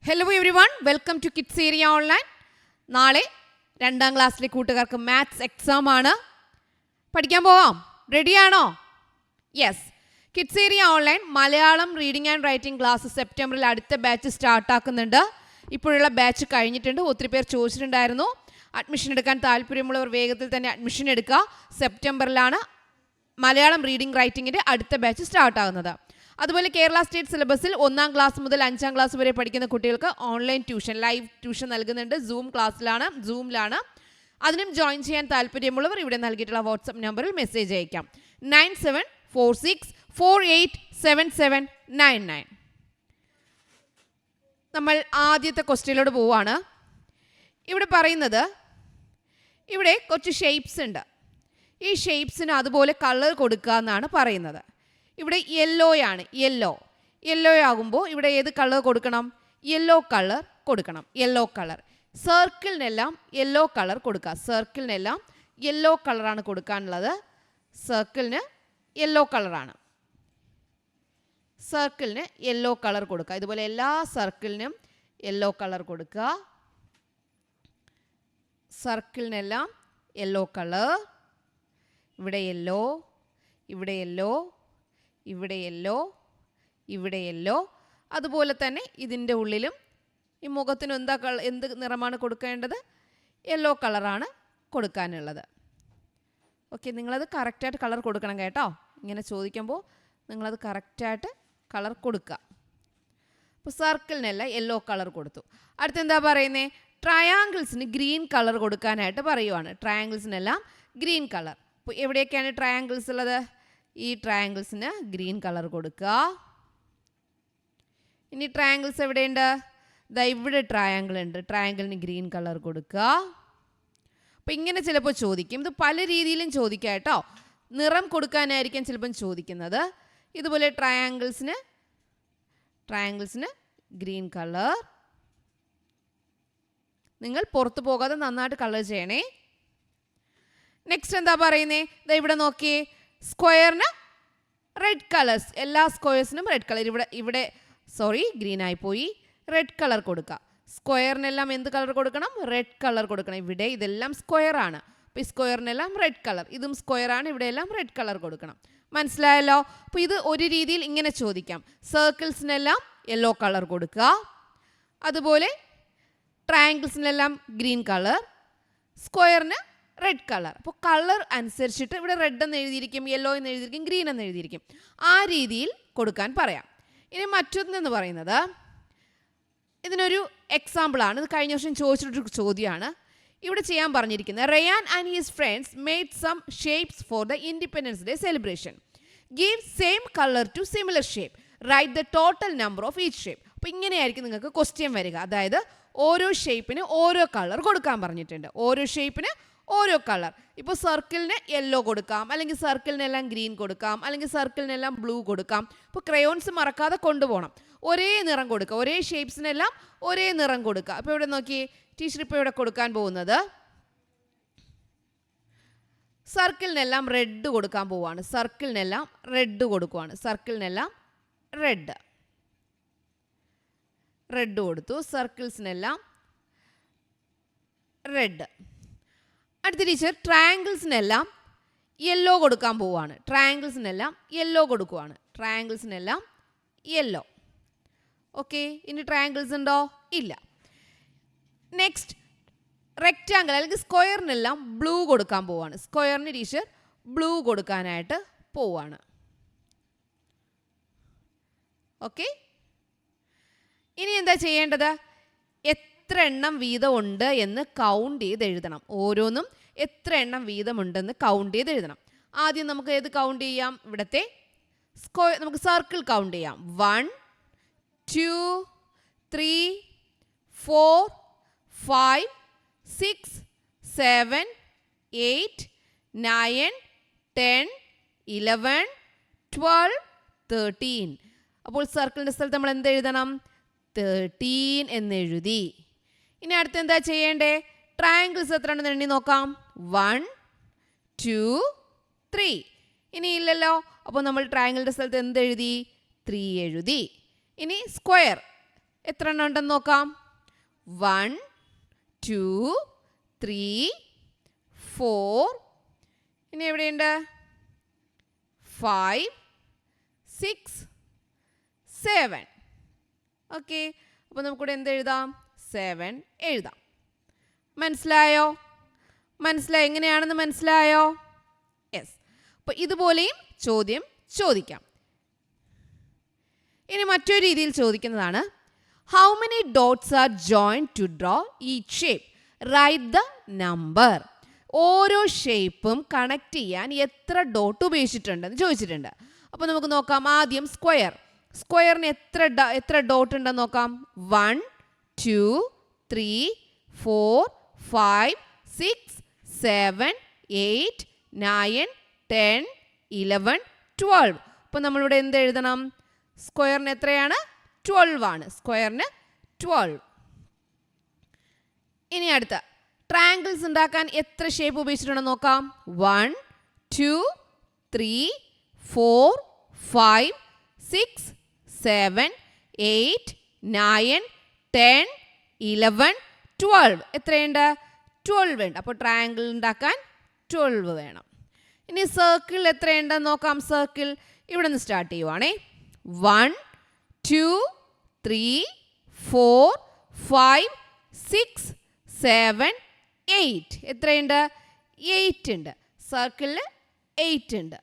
Hello everyone, welcome to kids area online. നാളെ 2ാം ക്ലാസ്സിലെ കൂട്ടുകാർക്ക് മാത്സ് എക്സാം ആണ്. പഠിക്കാൻ പോവാം. റെഡിയാണോ? Yes. Kids area online Malayalam reading and writing class സെപ്റ്റംബറിൽ അടുത്ത ബാച്ച് സ്റ്റാർട്ടാക്കുന്നുണ്ട്. ഇപ്പോഴുള്ള ബാച്ച് കഴിഞ്ഞിട്ടുണ്ട്. ഒത്തിരി പേർ ചോദിച്ചിട്ടുണ്ടായിരുന്നു. അഡ്മിഷൻ എടുക്കാൻ താല്പര്യമുള്ളവർ വേഗത്തിൽ തന്നെ അഡ്മിഷൻ എടുക്കുക. സെപ്റ്റംബറിലാണ് മലയാളം റീഡിംഗ് റൈറ്റിങ്ങിൻ്റെ അടുത്ത ബാച്ച് സ്റ്റാർട്ടാകുന്നത്. അതുപോലെ കേരള സ്റ്റേറ്റ് സിലബസിൽ 1ാം ക്ലാസ് മുതൽ 5ാം ക്ലാസ് വരെ പഠിക്കുന്ന കുട്ടികൾക്ക് ഓൺലൈൻ ട്യൂഷൻ, ലൈവ് ട്യൂഷൻ നൽകുന്നുണ്ട്. സൂമിലാണ്. അതിനും ജോയിൻ ചെയ്യാൻ താല്പര്യമുള്ളവർ ഇവിടെ നൽകിയിട്ടുള്ള വാട്സപ്പ് നമ്പറിൽ മെസ്സേജ് അയക്കാം. 9746487799. നമ്മൾ ആദ്യത്തെ ക്വസ്റ്റ്യനിലോട് പോവാണ്. ഇവിടെ പറയുന്നത്, ഇവിടെ കുറച്ച് ഷേപ്സ് ഉണ്ട്. ഈ ഷേപ്സിന് അതുപോലെ കളർ കൊടുക്കുക എന്നാണ് പറയുന്നത്. ഇവിടെ യെല്ലോയാണ്. യെല്ലോ ആകുമ്പോൾ ഇവിടെ ഏത് കളർ കൊടുക്കണം? യെല്ലോ കളർ കൊടുക്കണം. Yellow colour. സർക്കിളിനെല്ലാം യെല്ലോ കളർ കൊടുക്കുക. സർക്കിളിനെല്ലാം യെല്ലോ കളറാണ് കൊടുക്കാനുള്ളത്. സർക്കിളിന് യെല്ലോ കളറാണ്. സർക്കിളിന് യെല്ലോ കളർ കൊടുക്കുക. ഇതുപോലെ എല്ലാ സർക്കിളിനും യെല്ലോ കളർ കൊടുക്കുക. സർക്കിളിനെല്ലാം യെല്ലോ കളർ. ഇവിടെ യെല്ലോ, ഇവിടെ യെല്ലോ, ഇവിടെ യെല്ലോ, ഇവിടെ യെല്ലോ. അതുപോലെ തന്നെ ഇതിൻ്റെ ഉള്ളിലും ഈ മുഖത്തിനും എന്ത് നിറമാണ് കൊടുക്കേണ്ടത്? യെല്ലോ കളറാണ് കൊടുക്കാനുള്ളത്. ഓക്കെ, നിങ്ങളത് കറക്റ്റായിട്ട് കളർ കൊടുക്കണം കേട്ടോ. ഇങ്ങനെ ചോദിക്കുമ്പോൾ നിങ്ങളത് കറക്റ്റായിട്ട് കളർ കൊടുക്കുക. അപ്പോൾ സർക്കിളിനെല്ലാം യെല്ലോ കളർ കൊടുത്തു. അടുത്തെന്താ പറയുന്നത്? ട്രയാങ്കിൾസിന് ഗ്രീൻ കളർ കൊടുക്കാനായിട്ട് പറയുവാണ്. ട്രയാങ്കിൾസിനെല്ലാം ഗ്രീൻ കളർ. അപ്പോൾ എവിടെയൊക്കെയാണ് ട്രയാങ്കിൾസ് ഉള്ളത്? ഈ ട്രയാങ്കിൾസിന് ഗ്രീൻ കളർ കൊടുക്കുക. ഇനി ട്രയാങ്കിൾസ് എവിടെയുണ്ട്? ദാ ഇവിടെ ട്രയാങ്കിൾ ഉണ്ട്. ട്രയാങ്കിളിന് ഗ്രീൻ കളർ കൊടുക്കുക. അപ്പോൾ ഇങ്ങനെ ചിലപ്പോൾ ചോദിക്കും. ഇത് പല രീതിയിലും ചോദിക്കാം കേട്ടോ. നിറം കൊടുക്കാനായിരിക്കും ചിലപ്പം ചോദിക്കുന്നത്. ഇതുപോലെ ട്രയാങ്കിൾസിന് ഗ്രീൻ കളർ. നിങ്ങൾ പുറത്തു പോകാതെ നന്നായിട്ട് കളർ ചെയ്യണേ. നെക്സ്റ്റ് എന്താ പറയുന്നത്? ദാ ഇവിടെ നോക്കിയേ. സ്ക്വയറിന് റെഡ് കളേഴ്സ്. എല്ലാ സ്ക്വയേഴ്സിനും റെഡ് കളർ. ഇവിടെ ഗ്രീൻ ആയിപ്പോയി. റെഡ് കളർ കൊടുക്കുക. സ്ക്വയറിനെല്ലാം എന്ത് കളർ കൊടുക്കണം? റെഡ് കളർ കൊടുക്കണം. ഇവിടെ ഇതെല്ലാം സ്ക്വയർ ആണ്. അപ്പോൾ ഈ സ്ക്വയറിനെല്ലാം റെഡ് കളർ. ഇതും സ്ക്വയറാണ്. ഇവിടെയെല്ലാം റെഡ് കളർ കൊടുക്കണം. മനസ്സിലായല്ലോ? അപ്പോൾ ഇത് ഒരു രീതിയിൽ ഇങ്ങനെ ചോദിക്കാം. സർക്കിൾസിനെല്ലാം യെല്ലോ കളർ കൊടുക്കുക. അതുപോലെ ട്രയാങ്കിൾസിനെല്ലാം ഗ്രീൻ കളർ. സ്ക്വയറിന് റെഡ് കളർ. അപ്പോൾ കളർ അനുസരിച്ചിട്ട് ഇവിടെ റെഡ് എന്ന് എഴുതിയിരിക്കും, യെല്ലോ എന്ന് എഴുതിയിരിക്കും, ഗ്രീൻ എന്ന് എഴുതിയിരിക്കും. ആ രീതിയിൽ കൊടുക്കാൻ പറയാം. ഇനി മറ്റൊന്നെന്ന് പറയുന്നത്, ഇതിനൊരു എക്സാമ്പിളാണ്. ഇത് കഴിഞ്ഞ വർഷം ചോദിച്ചിട്ടൊരു ചോദ്യമാണ്. ഇവിടെ ചെയ്യാൻ പറഞ്ഞിരിക്കുന്നത്, Ryan and his friends made some shapes for the Independence Day celebration. Give same colour to similar shape. Write the total number of each shape. അപ്പോൾ ഇങ്ങനെയായിരിക്കും നിങ്ങൾക്ക് ക്വസ്റ്റ്യൻ വരിക. അതായത് ഓരോ ഷേപ്പിന് ഓരോ കളർ കൊടുക്കാൻ പറഞ്ഞിട്ടുണ്ട്. ഓരോ ഷേപ്പിന് ഓരോ കളർ. ഇപ്പോൾ സർക്കിളിന് യെല്ലോ കൊടുക്കാം, അല്ലെങ്കിൽ സർക്കിളിനെല്ലാം ഗ്രീൻ കൊടുക്കാം, അല്ലെങ്കിൽ സർക്കിളിനെല്ലാം ബ്ലൂ കൊടുക്കാം. ഇപ്പോൾ ക്രയോൺസ് മറക്കാതെ കൊണ്ടുപോകണം. ഒരേ നിറം കൊടുക്കുക. ഒരേ ഷേപ്സിനെല്ലാം ഒരേ നിറം കൊടുക്കുക. അപ്പോൾ ഇവിടെ നോക്കി, ടീച്ചർ ഇപ്പോൾ ഇവിടെ കൊടുക്കാൻ പോകുന്നത് സർക്കിളിനെല്ലാം റെഡ് കൊടുക്കാൻ പോവുകയാണ്. സർക്കിളിനെല്ലാം റെഡ് കൊടുക്കുവാണ്. സർക്കിളിനെല്ലാം റെഡ് കൊടുത്തു. സർക്കിൾസിനെല്ലാം റെഡ്. അടുത്ത ടീച്ചർ ട്രയാങ്കിൾസിനെല്ലാം യെല്ലോ കൊടുക്കാൻ പോവുകയാണ്. ട്രയാങ്കിൾസിനെല്ലാം യെല്ലോ കൊടുക്കുവാണ്. ട്രയാങ്കിൾസിനെല്ലാം യെല്ലോ. ഓക്കെ, ഇനി ട്രയാങ്കിൾസ് ഉണ്ടോ? ഇല്ല. നെക്സ്റ്റ് റെക്റ്റാങ്കിൾ അല്ലെങ്കിൽ സ്ക്വയറിനെല്ലാം ബ്ലൂ കൊടുക്കാൻ പോവുകയാണ്. സ്ക്വയറിന് ടീച്ചർ ബ്ലൂ കൊടുക്കാനായിട്ട് പോവുകയാണ്. ഓക്കെ, ഇനി എന്താ ചെയ്യേണ്ടത്? എത്ര എണ്ണം വീതം ഉണ്ട് എന്ന് കൗണ്ട് ചെയ്ത് എഴുതണം. ഓരോന്നും എത്ര എണ്ണം വീതമുണ്ടെന്ന് കൗണ്ട് ചെയ്ത് എഴുതണം. ആദ്യം നമുക്ക് ഏത് കൗണ്ട് ചെയ്യാം? ഇവിടുത്തെ നമുക്ക് സർക്കിൾ കൗണ്ട് ചെയ്യാം. 1 2 3 4 5 6 7 8 9 10 11 12 13. അപ്പോൾ സർക്കിളിൻ്റെ സ്ഥലത്ത് നമ്മൾ എന്ത് എഴുതണം? 13 എന്നെഴുതി. ഇനി അടുത്ത് എന്താ ചെയ്യേണ്ടേ? ട്രയാങ്കിൾസ് എത്ര ഉണ്ടെന്ന് എണ്ണി നോക്കാം. 1 2 3. ഇനി ഇല്ലല്ലോ. അപ്പോൾ നമ്മൾ ട്രയാങ്കിളിൻ്റെ സ്ഥലത്ത് എന്ത് എഴുതി? 3 എഴുതി. ഇനി സ്ക്വയർ എത്ര എണ്ണം ഉണ്ടെന്ന് നോക്കാം. 1 2 3 4. ഇനി എവിടെയുണ്ട്? 5 6 7. ഓക്കെ, അപ്പോൾ നമുക്കിവിടെ എന്ത് എഴുതാം? 7 എഴുതാം. മനസ്സിലായോ? മനസ്സിലായോ? എങ്ങനെയാണെന്ന് മനസ്സിലായോ? യെസ്. അപ്പോൾ ഇതുപോലെയും ചോദ്യം ചോദിക്കാം. ഇനി മറ്റൊരു രീതിയിൽ ചോദിക്കുന്നതാണ്, how many dots are joined to draw each shape? Write the number. ഓരോ ഷേപ്പും കണക്ട് ചെയ്യാൻ എത്ര ഡോട്ട് ഉപയോഗിച്ചിട്ടുണ്ടെന്ന് ചോദിച്ചിട്ടുണ്ട്. അപ്പോൾ നമുക്ക് നോക്കാം. ആദ്യം സ്ക്വയർ. സ്ക്വയറിന് എത്ര ഡോട്ട് ഉണ്ടെന്ന് നോക്കാം. 1 2 3 4 5 6 7 8 9 10 11 12. അപ്പോൾ നമ്മളിവിടെ എന്ത് എഴുതണം? സ്ക്വയറിന് എത്രയാണ്? 12 ആണ്. സ്ക്വയറിന് 12. ഇനി അടുത്ത ട്രയാങ്കിൾസ് ഉണ്ടാക്കാൻ എത്ര ഷേപ്പ് ഉപയോഗിച്ചിട്ടുണ്ടെന്ന് നോക്കാം. 1 2 3 4 5 6 7 8 9 10 11 12. എത്രയുണ്ട്? 12 ഉണ്ട്. അപ്പോൾ ട്രയാങ്കിൾ ഉണ്ടാക്കാൻ 12 വേണം. ഇനി സർക്കിൾ എത്രയുണ്ടെന്ന് നോക്കാം. സർക്കിൾ ഇവിടെ നിന്ന് സ്റ്റാർട്ട് ചെയ്യുവാണേ. 1 2 3 4 5 6 7 8. എത്രയുണ്ട്? 8 ഉണ്ട്. സർക്കിളിൽ 8 ഉണ്ട്.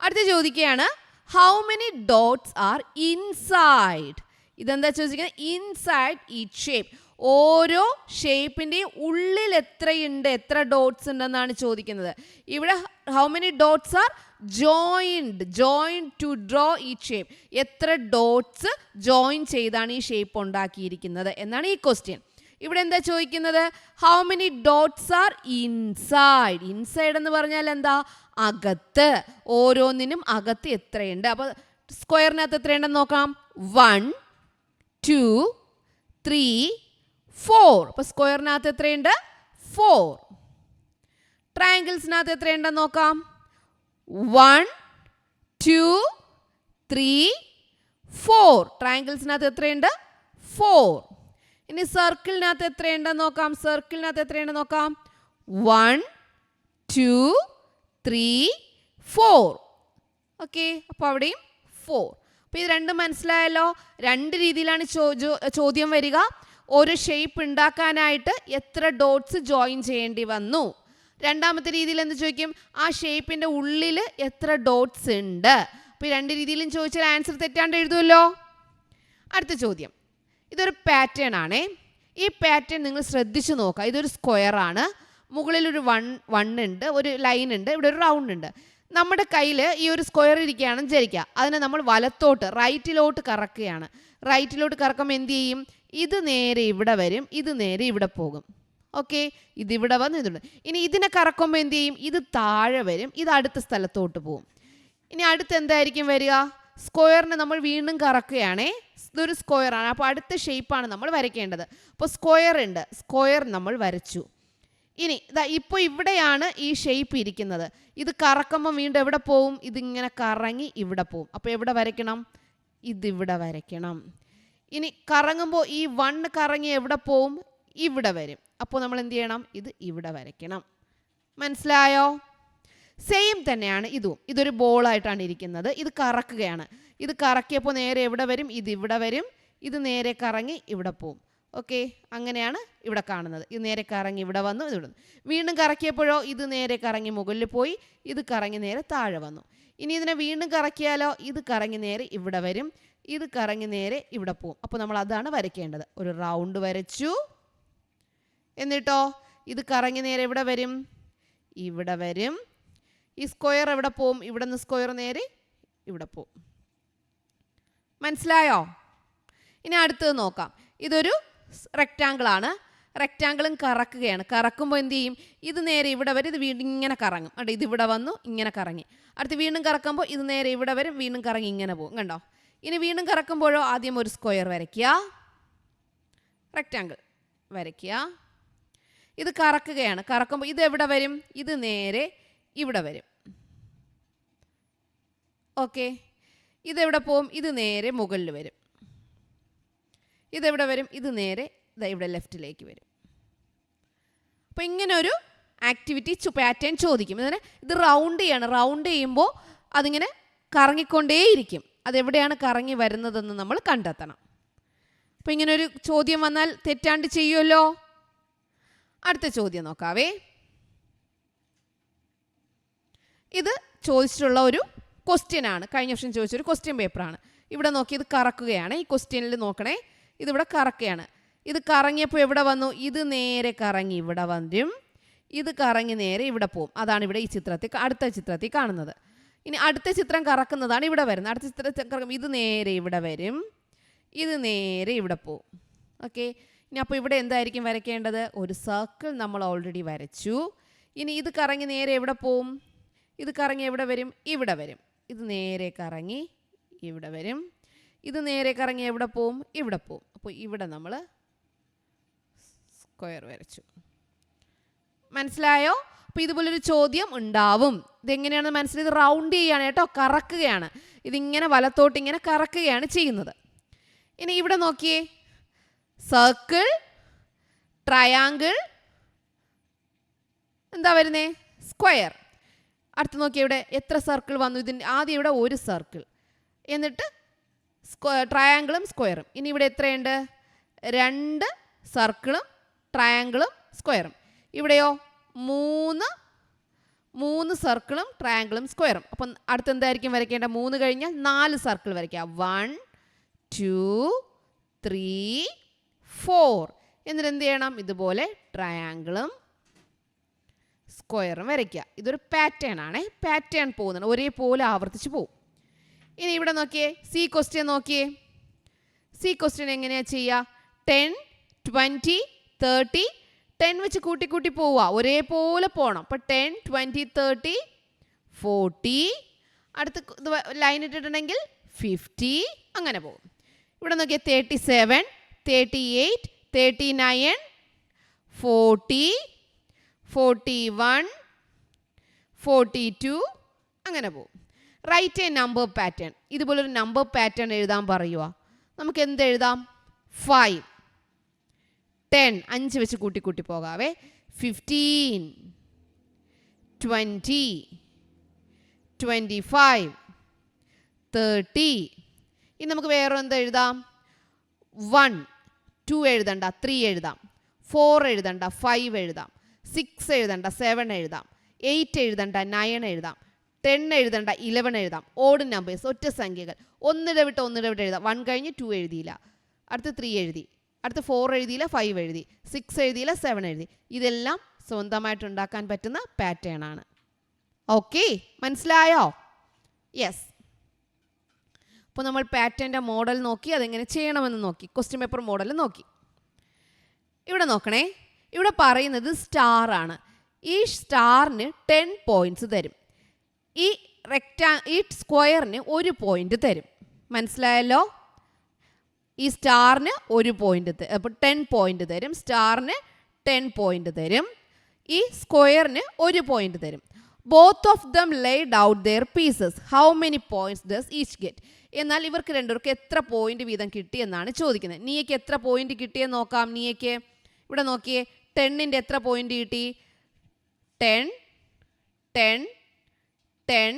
അടുത്ത ചോദിക്കുകയാണ്, how many dots are inside? ഇതെന്താ ചോദിക്കുന്നത്? Inside each shape. ഓരോ ഷേപ്പിൻ്റെയും ഉള്ളിൽ എത്രയുണ്ട്, എത്ര ഡോട്ട്സ് ഉണ്ടെന്നാണ് ചോദിക്കുന്നത്. ഇവിടെ how many dots are joined to draw each shape. എത്ര ഡോട്ട്സ് ജോയിൻ ചെയ്താണ് ഈ ഷേപ്പ് ഉണ്ടാക്കിയിരിക്കുന്നത് എന്നാണ് ഈ ക്വസ്റ്റ്യൻ. ഇവിടെ എന്താ ചോദിക്കുന്നത്? How many dots are inside. Inside എന്ന് പറഞ്ഞാൽ എന്താ? അകത്ത്. ഓരോന്നിനും അകത്ത് എത്രയുണ്ട്. അപ്പോൾ സ്ക്വയറിനകത്ത് എത്രയുണ്ടെന്ന് നോക്കാം. 1 2 3 4. അപ്പോൾ സ്ക്വയറിനകത്ത് എത്രയുണ്ട്? 4. ട്രയാങ്കിൾസിനകത്ത് എത്രയുണ്ടെന്ന് നോക്കാം. 1 2 3 4. ട്രയാങ്കിൾസിനകത്ത് എത്രയുണ്ട്? 4. ഇനി സർക്കിളിനകത്ത് എത്രയുണ്ടെന്ന് നോക്കാം. സർക്കിളിനകത്ത് എത്രയുണ്ടെന്ന് നോക്കാം. 1 2 3 4. ഓക്കെ, അപ്പോൾ അവിടെയും 4. അപ്പോൾ ഇത് രണ്ടും മനസ്സിലായല്ലോ. രണ്ട് രീതിയിലാണ് ചോദ്യം വരിക. ഒരു ഷേപ്പ് ഉണ്ടാക്കാനായിട്ട് എത്ര ഡോട്ട്സ് ജോയിൻ ചെയ്യേണ്ടി വന്നു. രണ്ടാമത്തെ രീതിയിൽ എന്ത് ചോദിക്കും? ആ ഷേപ്പിൻ്റെ ഉള്ളിൽ എത്ര ഡോട്ട്സ് ഉണ്ട്. അപ്പോൾ ഈ രണ്ട് രീതിയിലും ചോദിച്ചാൽ ആൻസർ തെറ്റാണ്ട് എഴുതുമല്ലോ. അടുത്ത ചോദ്യം, ഇതൊരു പാറ്റേൺ ആണേ. ഈ പാറ്റേൺ നിങ്ങൾ ശ്രദ്ധിച്ചു നോക്കുക. ഇതൊരു സ്ക്വയർ ആണ്. മുകളിലൊരു വൺ ഉണ്ട്, ഒരു ലൈൻ ഉണ്ട്, ഇവിടെ ഒരു റൗണ്ട് ഉണ്ട്. നമ്മുടെ കയ്യിൽ ഈ ഒരു സ്ക്വയർ ഇരിക്കുകയാണെന്ന് വിചാരിക്കുക. അതിനെ നമ്മൾ വലത്തോട്ട് റൈറ്റിലോട്ട് കറക്കുകയാണ്. റൈറ്റിലോട്ട് കറക്കുമ്പോൾ എന്ത് ചെയ്യും? ഇത് നേരെ ഇവിടെ വരും, ഇത് നേരെ ഇവിടെ പോകും. ഓക്കെ, ഇതിവിടെ വന്ന് ഇതുണ്ട്. ഇനി ഇതിനെ കറക്കുമ്പോൾ എന്ത് ചെയ്യും? ഇത് താഴെ വരും, ഇത് അടുത്ത സ്ഥലത്തോട്ട് പോകും. ഇനി അടുത്ത് എന്തായിരിക്കും വരിക? സ്ക്വയറിനെ നമ്മൾ വീണ്ടും കറക്കുകയാണേ. ഇതൊരു സ്ക്വയർ ആണ്. അപ്പോൾ അടുത്ത ഷേപ്പാണ് നമ്മൾ വരയ്ക്കേണ്ടത്. അപ്പോൾ സ്ക്വയർ ഉണ്ട്, സ്ക്വയർ നമ്മൾ വരച്ചു. ഇനി ഇപ്പോൾ ഇവിടെയാണ് ഈ ഷേപ്പ് ഇരിക്കുന്നത്. ഇത് കറക്കുമ്പോൾ വീണ്ടും എവിടെ പോവും? ഇതിങ്ങനെ കറങ്ങി ഇവിടെ പോവും. അപ്പോൾ എവിടെ വരയ്ക്കണം? ഇതിവിടെ വരയ്ക്കണം. ഇനി കറങ്ങുമ്പോൾ ഈ 1 കറങ്ങി എവിടെ പോവും? ഇവിടെ വരും. അപ്പോൾ നമ്മൾ എന്ത് ചെയ്യണം? ഇത് ഇവിടെ വരയ്ക്കണം. മനസ്സിലായോ? സെയിം തന്നെയാണ് ഇതും. ഇതൊരു ബോളായിട്ടാണ് ഇരിക്കുന്നത്. ഇത് കറക്കുകയാണ്. ഇത് കറക്കിയപ്പോൾ നേരെ എവിടെ വരും? ഇത് ഇവിടെ വരും. ഇത് നേരെ കറങ്ങി ഇവിടെ പോവും. ഓക്കെ, അങ്ങനെയാണ് ഇവിടെ കാണുന്നത്. ഇത് നേരെ കറങ്ങി ഇവിടെ വന്നു, ഇത് വിടുന്നു. വീണ്ടും കറക്കിയപ്പോഴോ ഇത് നേരെ കറങ്ങി മുകളിൽ പോയി, ഇത് കറങ്ങി നേരെ താഴെ വന്നു. ഇനി ഇതിനെ വീണ്ടും കറക്കിയാലോ ഇത് കറങ്ങി നേരെ ഇവിടെ വരും, ഇത് കറങ്ങി നേരെ ഇവിടെ പോവും. അപ്പോൾ നമ്മൾ അതാണ് വരയ്ക്കേണ്ടത്. ഒരു റൗണ്ട് വരച്ചു. എന്നിട്ടോ ഇത് കറങ്ങി നേരെ ഇവിടെ വരും, ഇവിടെ വരും. ഈ സ്ക്വയർ എവിടെ പോവും? ഇവിടെ നിന്ന് സ്ക്വയർ നേരെ ഇവിടെ പോവും. മനസ്സിലായോ? ഇനി അടുത്തത് നോക്കാം. ഇതൊരു റെക്റ്റാങ്കിൾ ആണ്. റെക്റ്റാങ്കിളും കറക്കുകയാണ്. കറക്കുമ്പോൾ എന്ത് ചെയ്യും? ഇത് നേരെ ഇവിടെ വരും, ഇത് വീണ്ടും ഇങ്ങനെ കറങ്ങും. അതെ, ഇതിവിടെ വന്നു, ഇങ്ങനെ കറങ്ങി. അടുത്ത് വീണ്ടും കറക്കുമ്പോൾ ഇത് നേരെ ഇവിടെ വരും, വീണ്ടും കറങ്ങി ഇങ്ങനെ പോകും. കണ്ടോ? ഇനി വീണ്ടും കറക്കുമ്പോഴോ ആദ്യം ഒരു സ്ക്വയർ വരയ്ക്കുക, റെക്റ്റാങ്കിൾ വരയ്ക്കുക. ഇത് കറക്കുകയാണ്. കറക്കുമ്പോൾ ഇത് എവിടെ വരും? ഇത് നേരെ ഇവിടെ വരും. ഓക്കെ, ഇതെവിടെ പോവും? ഇത് നേരെ മുകളിൽ വരും. ഇതെവിടെ വരും? ഇത് നേരെ ഇവിടെ ലെഫ്റ്റിലേക്ക് വരും. അപ്പോൾ ഇങ്ങനെ ഒരു ആക്ടിവിറ്റി പാറ്റേൺ ചോദിക്കും. ഇത് റൗണ്ട് ചെയ്യാണ്. റൗണ്ട് ചെയ്യുമ്പോൾ അതിങ്ങനെ കറങ്ങിക്കൊണ്ടേയിരിക്കും. അതെവിടെയാണ് കറങ്ങി വരുന്നതെന്ന് നമ്മൾ കണ്ടെത്തണം. അപ്പോൾ ഇങ്ങനെ ഒരു ചോദ്യം വന്നാൽ തെറ്റാണ്ട് ചെയ്യുമല്ലോ. അടുത്ത ചോദ്യം നോക്കാവേ. ഇത് ചോദിച്ചിട്ടുള്ള ഒരു ക്വസ്റ്റ്യൻ ആണ്. കഴിഞ്ഞ വർഷം ചോദിച്ചൊരു ക്വസ്റ്റ്യൻ പേപ്പറാണ്. ഇവിടെ നോക്കി ഇത് കറക്കുകയാണ്. ഈ ക്വസ്റ്റ്യനിൽ നോക്കണേ, ഇതിവിടെ കറക്കുകയാണ്. ഇത് കറങ്ങിയപ്പോൾ എവിടെ വന്നു? ഇത് നേരെ കറങ്ങി ഇവിടെ വരും. ഇത് കറങ്ങി നേരെ ഇവിടെ പോവും. അതാണ് ഇവിടെ ഈ ചിത്രത്തിൽ അടുത്ത ചിത്രത്തിൽ കാണുന്നത്. ഇനി അടുത്ത ചിത്രം കറക്കുന്നതാണ് ഇവിടെ വരുന്നത്. അടുത്ത ചിത്രത്തിൽ കറങ്ങും ഇത് നേരെ ഇവിടെ വരും. ഇത് നേരെ ഇവിടെ പോവും. ഓക്കെ. ഇനി അപ്പോൾ ഇവിടെ എന്തായിരിക്കും വരയ്ക്കേണ്ടത്? ഒരു സർക്കിൾ നമ്മൾ ഓൾറെഡി വരച്ചു. ഇനി ഇത് കറങ്ങി നേരെ എവിടെ പോവും? ഇത് കറങ്ങി എവിടെ വരും? ഇവിടെ വരും. ഇത് നേരെ കറങ്ങി ഇവിടെ വരും. ഇത് നേരെ കറങ്ങി എവിടെ പോവും? ഇവിടെ പോവും. അപ്പോൾ ഇവിടെ നമ്മൾ സ്ക്വയർ വരച്ചു. മനസ്സിലായോ? അപ്പോൾ ഇതുപോലൊരു ചോദ്യം ഉണ്ടാവും. ഇതെങ്ങനെയാണെന്ന് മനസ്സിലായി? ഇത് റൗണ്ട് ചെയ്യുകയാണ് കേട്ടോ, കറക്കുകയാണ്. ഇതിങ്ങനെ വലത്തോട്ട് ഇങ്ങനെ കറക്കുകയാണ് ചെയ്യുന്നത്. ഇനി ഇവിടെ നോക്കിയേ, സർക്കിൾ, ട്രയാങ്കിൾ, എന്താ വരുന്നേ? സ്ക്വയർ. അടുത്ത് നോക്കിയേ, ഇവിടെ എത്ര സർക്കിൾ വന്നു? ഇതിൻ്റെ ആദ്യം ഇവിടെ ഒരു സർക്കിൾ, എന്നിട്ട് ട്രയാങ്കിളും സ്ക്വയറും. ഇനി ഇവിടെ എത്രയുണ്ട്? 2 സർക്കിളും ട്രയാങ്കിളും സ്ക്വയറും. ഇവിടെയോ 3 സർക്കിളും ട്രയാങ്കിളും സ്ക്വയറും. അപ്പം അടുത്ത് എന്തായിരിക്കും വരയ്ക്കേണ്ട? 3 കഴിഞ്ഞാൽ 4 സർക്കിൾ വരയ്ക്കുക. 1 2 3 4. എന്നിട്ട് എന്ത് ചെയ്യണം? ഇതുപോലെ ട്രയാങ്കിളും സ്ക്വയറും വരയ്ക്കുക. ഇതൊരു പാറ്റേൺ ആണ്. പാറ്റേൺ പോകുന്നുണ്ട്, ഒരേപോലെ ആവർത്തിച്ച് പോകും. ഇനി ഇവിടെ നോക്കിയേ, സി ക്വസ്റ്റ്യൻ നോക്കിയേ. സി ക്വസ്റ്റ്യൻ എങ്ങനെയാണ് ചെയ്യുക? 10 20 30 10 വെച്ച് കൂട്ടി കൂട്ടി പോവുക, ഒരേപോലെ പോകണം. അപ്പോൾ 10 20 30 40. അടുത്ത് ലൈൻ ഇട്ടിട്ടുണ്ടെങ്കിൽ 50, അങ്ങനെ പോകും. ഇവിടെ നോക്കിയേ, 37 38 39 40 41 42, അങ്ങനെ പോകും. Write a number pattern. ഇതുപോലൊരു നമ്പർ പാറ്റേൺ എഴുതാൻ പറയുക. നമുക്ക് എന്ത് എഴുതാം? 5 10 5 വെച്ച് കൂട്ടി കൂട്ടി പോകാവേ. 15 20 25 30. ഇനി നമുക്ക് വേറെ എന്താ എഴുതാം? 1 2 എഴുതണ്ട, 3 എഴുതാം. 4 എഴുതണ്ട, 5 എഴുതാം. 6 എഴുതണ്ട, 7 എഴുതാം. 8 എഴുതണ്ട, 9 എഴുതാം. 10 എഴുതണ്ട, 11 എഴുതാം. ഓഡ് നമ്പേഴ്സ്, ഒറ്റ സംഖ്യകൾ. ഒന്നിടവിട്ട് എഴുതാം. 1 കഴിഞ്ഞ് 2 എഴുതിയില്ല, അടുത്ത് 3 എഴുതി, അടുത്ത് 4 എഴുതിയില്ല, 5 എഴുതി, 6 എഴുതിയില്ല, 7 എഴുതി. ഇതെല്ലാം സ്വന്തമായിട്ട് ഉണ്ടാക്കാൻ പറ്റുന്ന പാറ്റേൺ ആണ്. ഓക്കെ, മനസ്സിലായോ? യെസ്. അപ്പോൾ നമ്മൾ പാറ്റേണിൻ്റെ മോഡൽ നോക്കി, അതെങ്ങനെ ചെയ്യണമെന്ന് നോക്കി, ക്വസ്റ്റ്യൻ പേപ്പർ മോഡൽ നോക്കി. ഇവിടെ നോക്കണേ, ഇവിടെ പറയുന്നത് സ്റ്റാർ ആണ്. ഈ സ്റ്റാറിന് 10 പോയിൻറ്റ്സ് തരും. ഈ സ്ക്വയറിന് 1 പോയിൻ്റ് തരും. മനസ്സിലായല്ലോ? ഈ സ്റ്റാറിന് 1 പോയിൻ്റ്, അപ്പോൾ 10 പോയിൻ്റ് തരും. സ്റ്റാറിന് 10 പോയിൻ്റ് തരും. ഈ സ്ക്വയറിന് 1 പോയിൻ്റ് തരും. Both of them laid out their pieces. How many points does each get? എന്നാൽ ഇവർക്ക് രണ്ടുപേർക്ക് എത്ര പോയിന്റ് വീതം കിട്ടിയെന്നാണ് ചോദിക്കുന്നത്. നീയയ്ക്ക് എത്ര പോയിന്റ് കിട്ടിയെന്ന് നോക്കാം. നീയയ്ക്ക് ഇവിടെ നോക്കിയേ, 10ൻ്റെ എത്ര പോയിന്റ് കിട്ടി? 10 10 10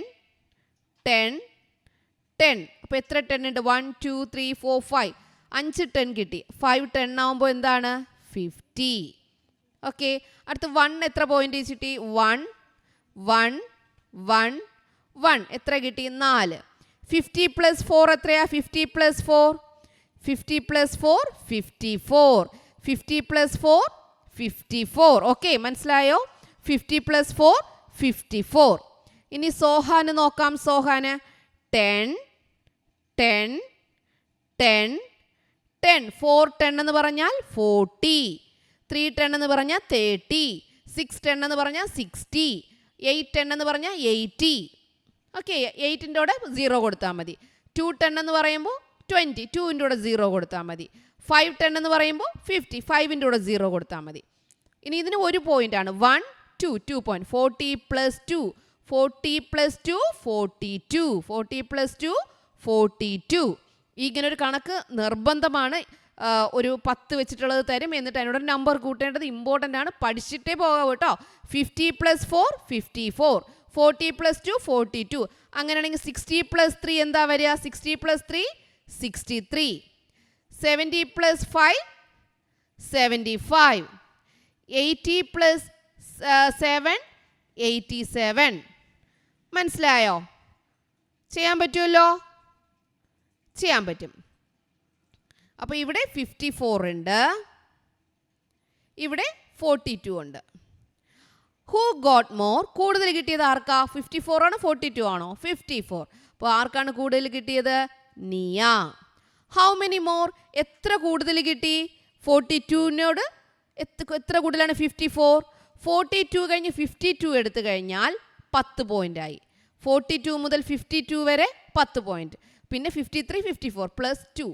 10 10. അപ്പോൾ എത്ര 10 ഉണ്ട്? 1 2 3 4 5. 5 10 കിട്ടി. 5 10 ആവുമ്പോൾ എന്താണ്? 50. ഓക്കെ. അടുത്ത് 1 എത്ര പോയിന്റ് കിട്ടി? 1 1 1 1. എത്ര കിട്ടി? 4. 50 പ്ലസ് 4 എത്രയാ? 50 പ്ലസ് 4 50 പ്ലസ് 4 54. 50 പ്ലസ് 4 54. ഓക്കെ, മനസ്സിലായോ? 50 പ്ലസ് 4 54. ഇനി സോഹാന് നോക്കാം. സോഹാന് 10 10 10 10. 4 10 എന്ന് പറഞ്ഞാൽ 40. 3 10 എന്ന് പറഞ്ഞാൽ 30. 6 10 എന്ന് പറഞ്ഞാൽ 60. 8 10 എന്ന് പറഞ്ഞാൽ 80. ഓക്കെ, 8ൻ്റെ കൂടെ 0 കൊടുത്താൽ മതി. 2 10 എന്ന് പറയുമ്പോൾ 20. 2ൻ്റെ കൂടെ 0 കൊടുത്താൽ മതി. 5 10 എന്ന് പറയുമ്പോൾ 50. 5ൻ്റെ കൂടെ 0 കൊടുത്താൽ മതി. ഇനി ഇതിന് 1 പോയിന്റ് ആണ്. 1 2 2 പോയിന്റ്. 40 plus 2 40 plus 2 42. 40 പ്ലസ് 2 42. ഇങ്ങനൊരു കണക്ക് നിർബന്ധമാണ്. ഒരു 10 വെച്ചിട്ടുള്ളത് തരും. എന്നിട്ട് അതിനോട് നമ്പർ കൂട്ടേണ്ടത് ഇമ്പോർട്ടൻ്റ് ആണ്, പഠിച്ചിട്ടേ പോകാവൂ കേട്ടോ. 50 + 4 54, 40 + 2 42. അങ്ങനെയാണെങ്കിൽ 60 + 3 എന്താ വരിക? 60 + 3 63, 70 + 5 75, 80 + 7 87. മനസ്സിലായോ? ചെയ്യാൻ പറ്റുമല്ലോ, ചെയ്യാൻ പറ്റും. അപ്പോൾ ഇവിടെ 54 ഉണ്ട്, ഇവിടെ 42 ഉണ്ട്. Who got more? കൂടുതൽ കിട്ടിയത് ആർക്കാ? 54 ആണോ 42 ആണോ? 54. അപ്പോൾ ആർക്കാണ് കൂടുതൽ കിട്ടിയത്? നിയ. How many more? എത്ര കൂടുതൽ കിട്ടി? 42നോട് എത്ര കൂടുതലാണ്? 54. 42 കഴിഞ്ഞ് 52 എടുത്തു കഴിഞ്ഞാൽ 10 പോയിൻ്റായി. 42 മുതൽ 52 വരെ 10 പോയിന്റ്. പിന്നെ 53 54 +2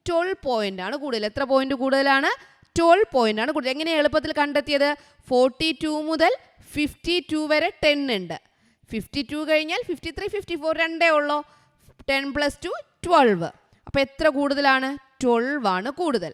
12 പോയിൻ്റാണ് കൂടുതൽ. എത്ര പോയിന്റ് കൂടുതലാണ്? 12 പോയിൻ്റാണ് കൂടുതൽ. എങ്ങനെയാണ് എളുപ്പത്തിൽ കണ്ടെത്തിയത്? 42 മുതൽ 52 വരെ 10 ഉണ്ട്. 52 കഴിഞ്ഞാൽ 53 54 രണ്ടേ ഉള്ളൂ. 10 + 2 12. അപ്പോൾ എത്ര കൂടുതലാണ്? 12 ആണ് കൂടുതൽ.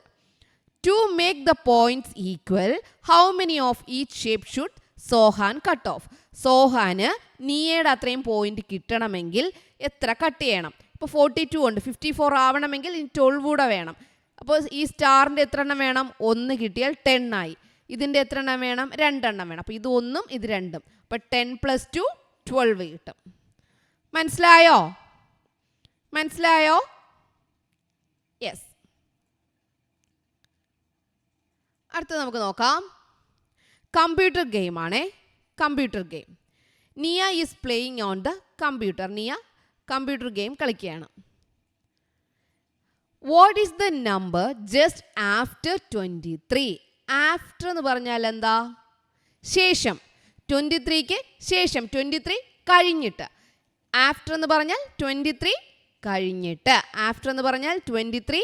To make the points equal, how many of each shape should Sohan cut off? സോഹാന് നീയുടെ അത്രയും പോയിന്റ് കിട്ടണമെങ്കിൽ എത്ര കട്ട് ചെയ്യണം? ഇപ്പോൾ 42 ഉണ്ട്, 54 ആവണമെങ്കിൽ 12 കൂടെ വേണം. അപ്പോൾ ഈ സ്റ്റാറിൻ്റെ എത്ര എണ്ണം വേണം? 1 കിട്ടിയാൽ 10 ആയി. ഇതിൻ്റെ എത്ര എണ്ണം വേണം? 2 എണ്ണം വേണം. അപ്പോൾ ഇത് 1ഉം ഇത് 2ഉം. അപ്പോൾ 10 + 2 12 കിട്ടും. മനസ്സിലായോ? മനസ്സിലായോ? യെസ്. അടുത്ത നമുക്ക് നോക്കാം. കമ്പ്യൂട്ടർ ഗെയിം ആണേ, കമ്പ്യൂട്ടർ ഗെയിം. നിയ is playing on the computer. നിയ കമ്പ്യൂട്ടർ ഗെയിം കളിക്കുകയാണ്. What is the number just after 23? After എന്ന് പറഞ്ഞാൽ എന്താ? ശേഷം. 23ക്ക് ശേഷം, 23 കഴിഞ്ഞിട്ട്. ആഫ്റ്റർ എന്ന് പറഞ്ഞാൽ 23 കഴിഞ്ഞിട്ട്. ആഫ്റ്റർ എന്ന് പറഞ്ഞാൽ 23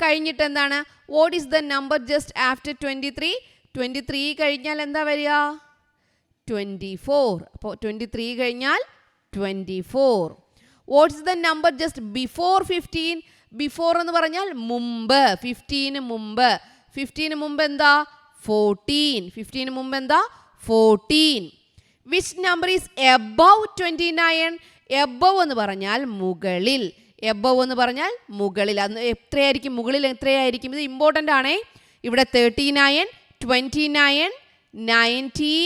കഴിഞ്ഞിട്ട് എന്താണ്? What is the number just after 23? 23 കഴിഞ്ഞാൽ എന്താ വരിക? 24. അപ്പോൾ 23 കഴിഞ്ഞാൽ 24. What's the number just before 15? Before എന്ന് പറഞ്ഞാൽ മുമ്പ്. 15 മുമ്പ്. 15 മുമ്പ് എന്താ? 14. 15 മുമ്പ് എന്താ? 14. Which number is above 29? Above എന്ന് പറഞ്ഞാൽ മുകളിൽ. എബവ് എന്ന് പറഞ്ഞാൽ മുകളിൽ. അത് എത്രയായിരിക്കും? മുകളിൽ എത്രയായിരിക്കും? ഇത് ഇമ്പോർട്ടൻ്റ് ആണേ. ഇവിടെ 39 29 19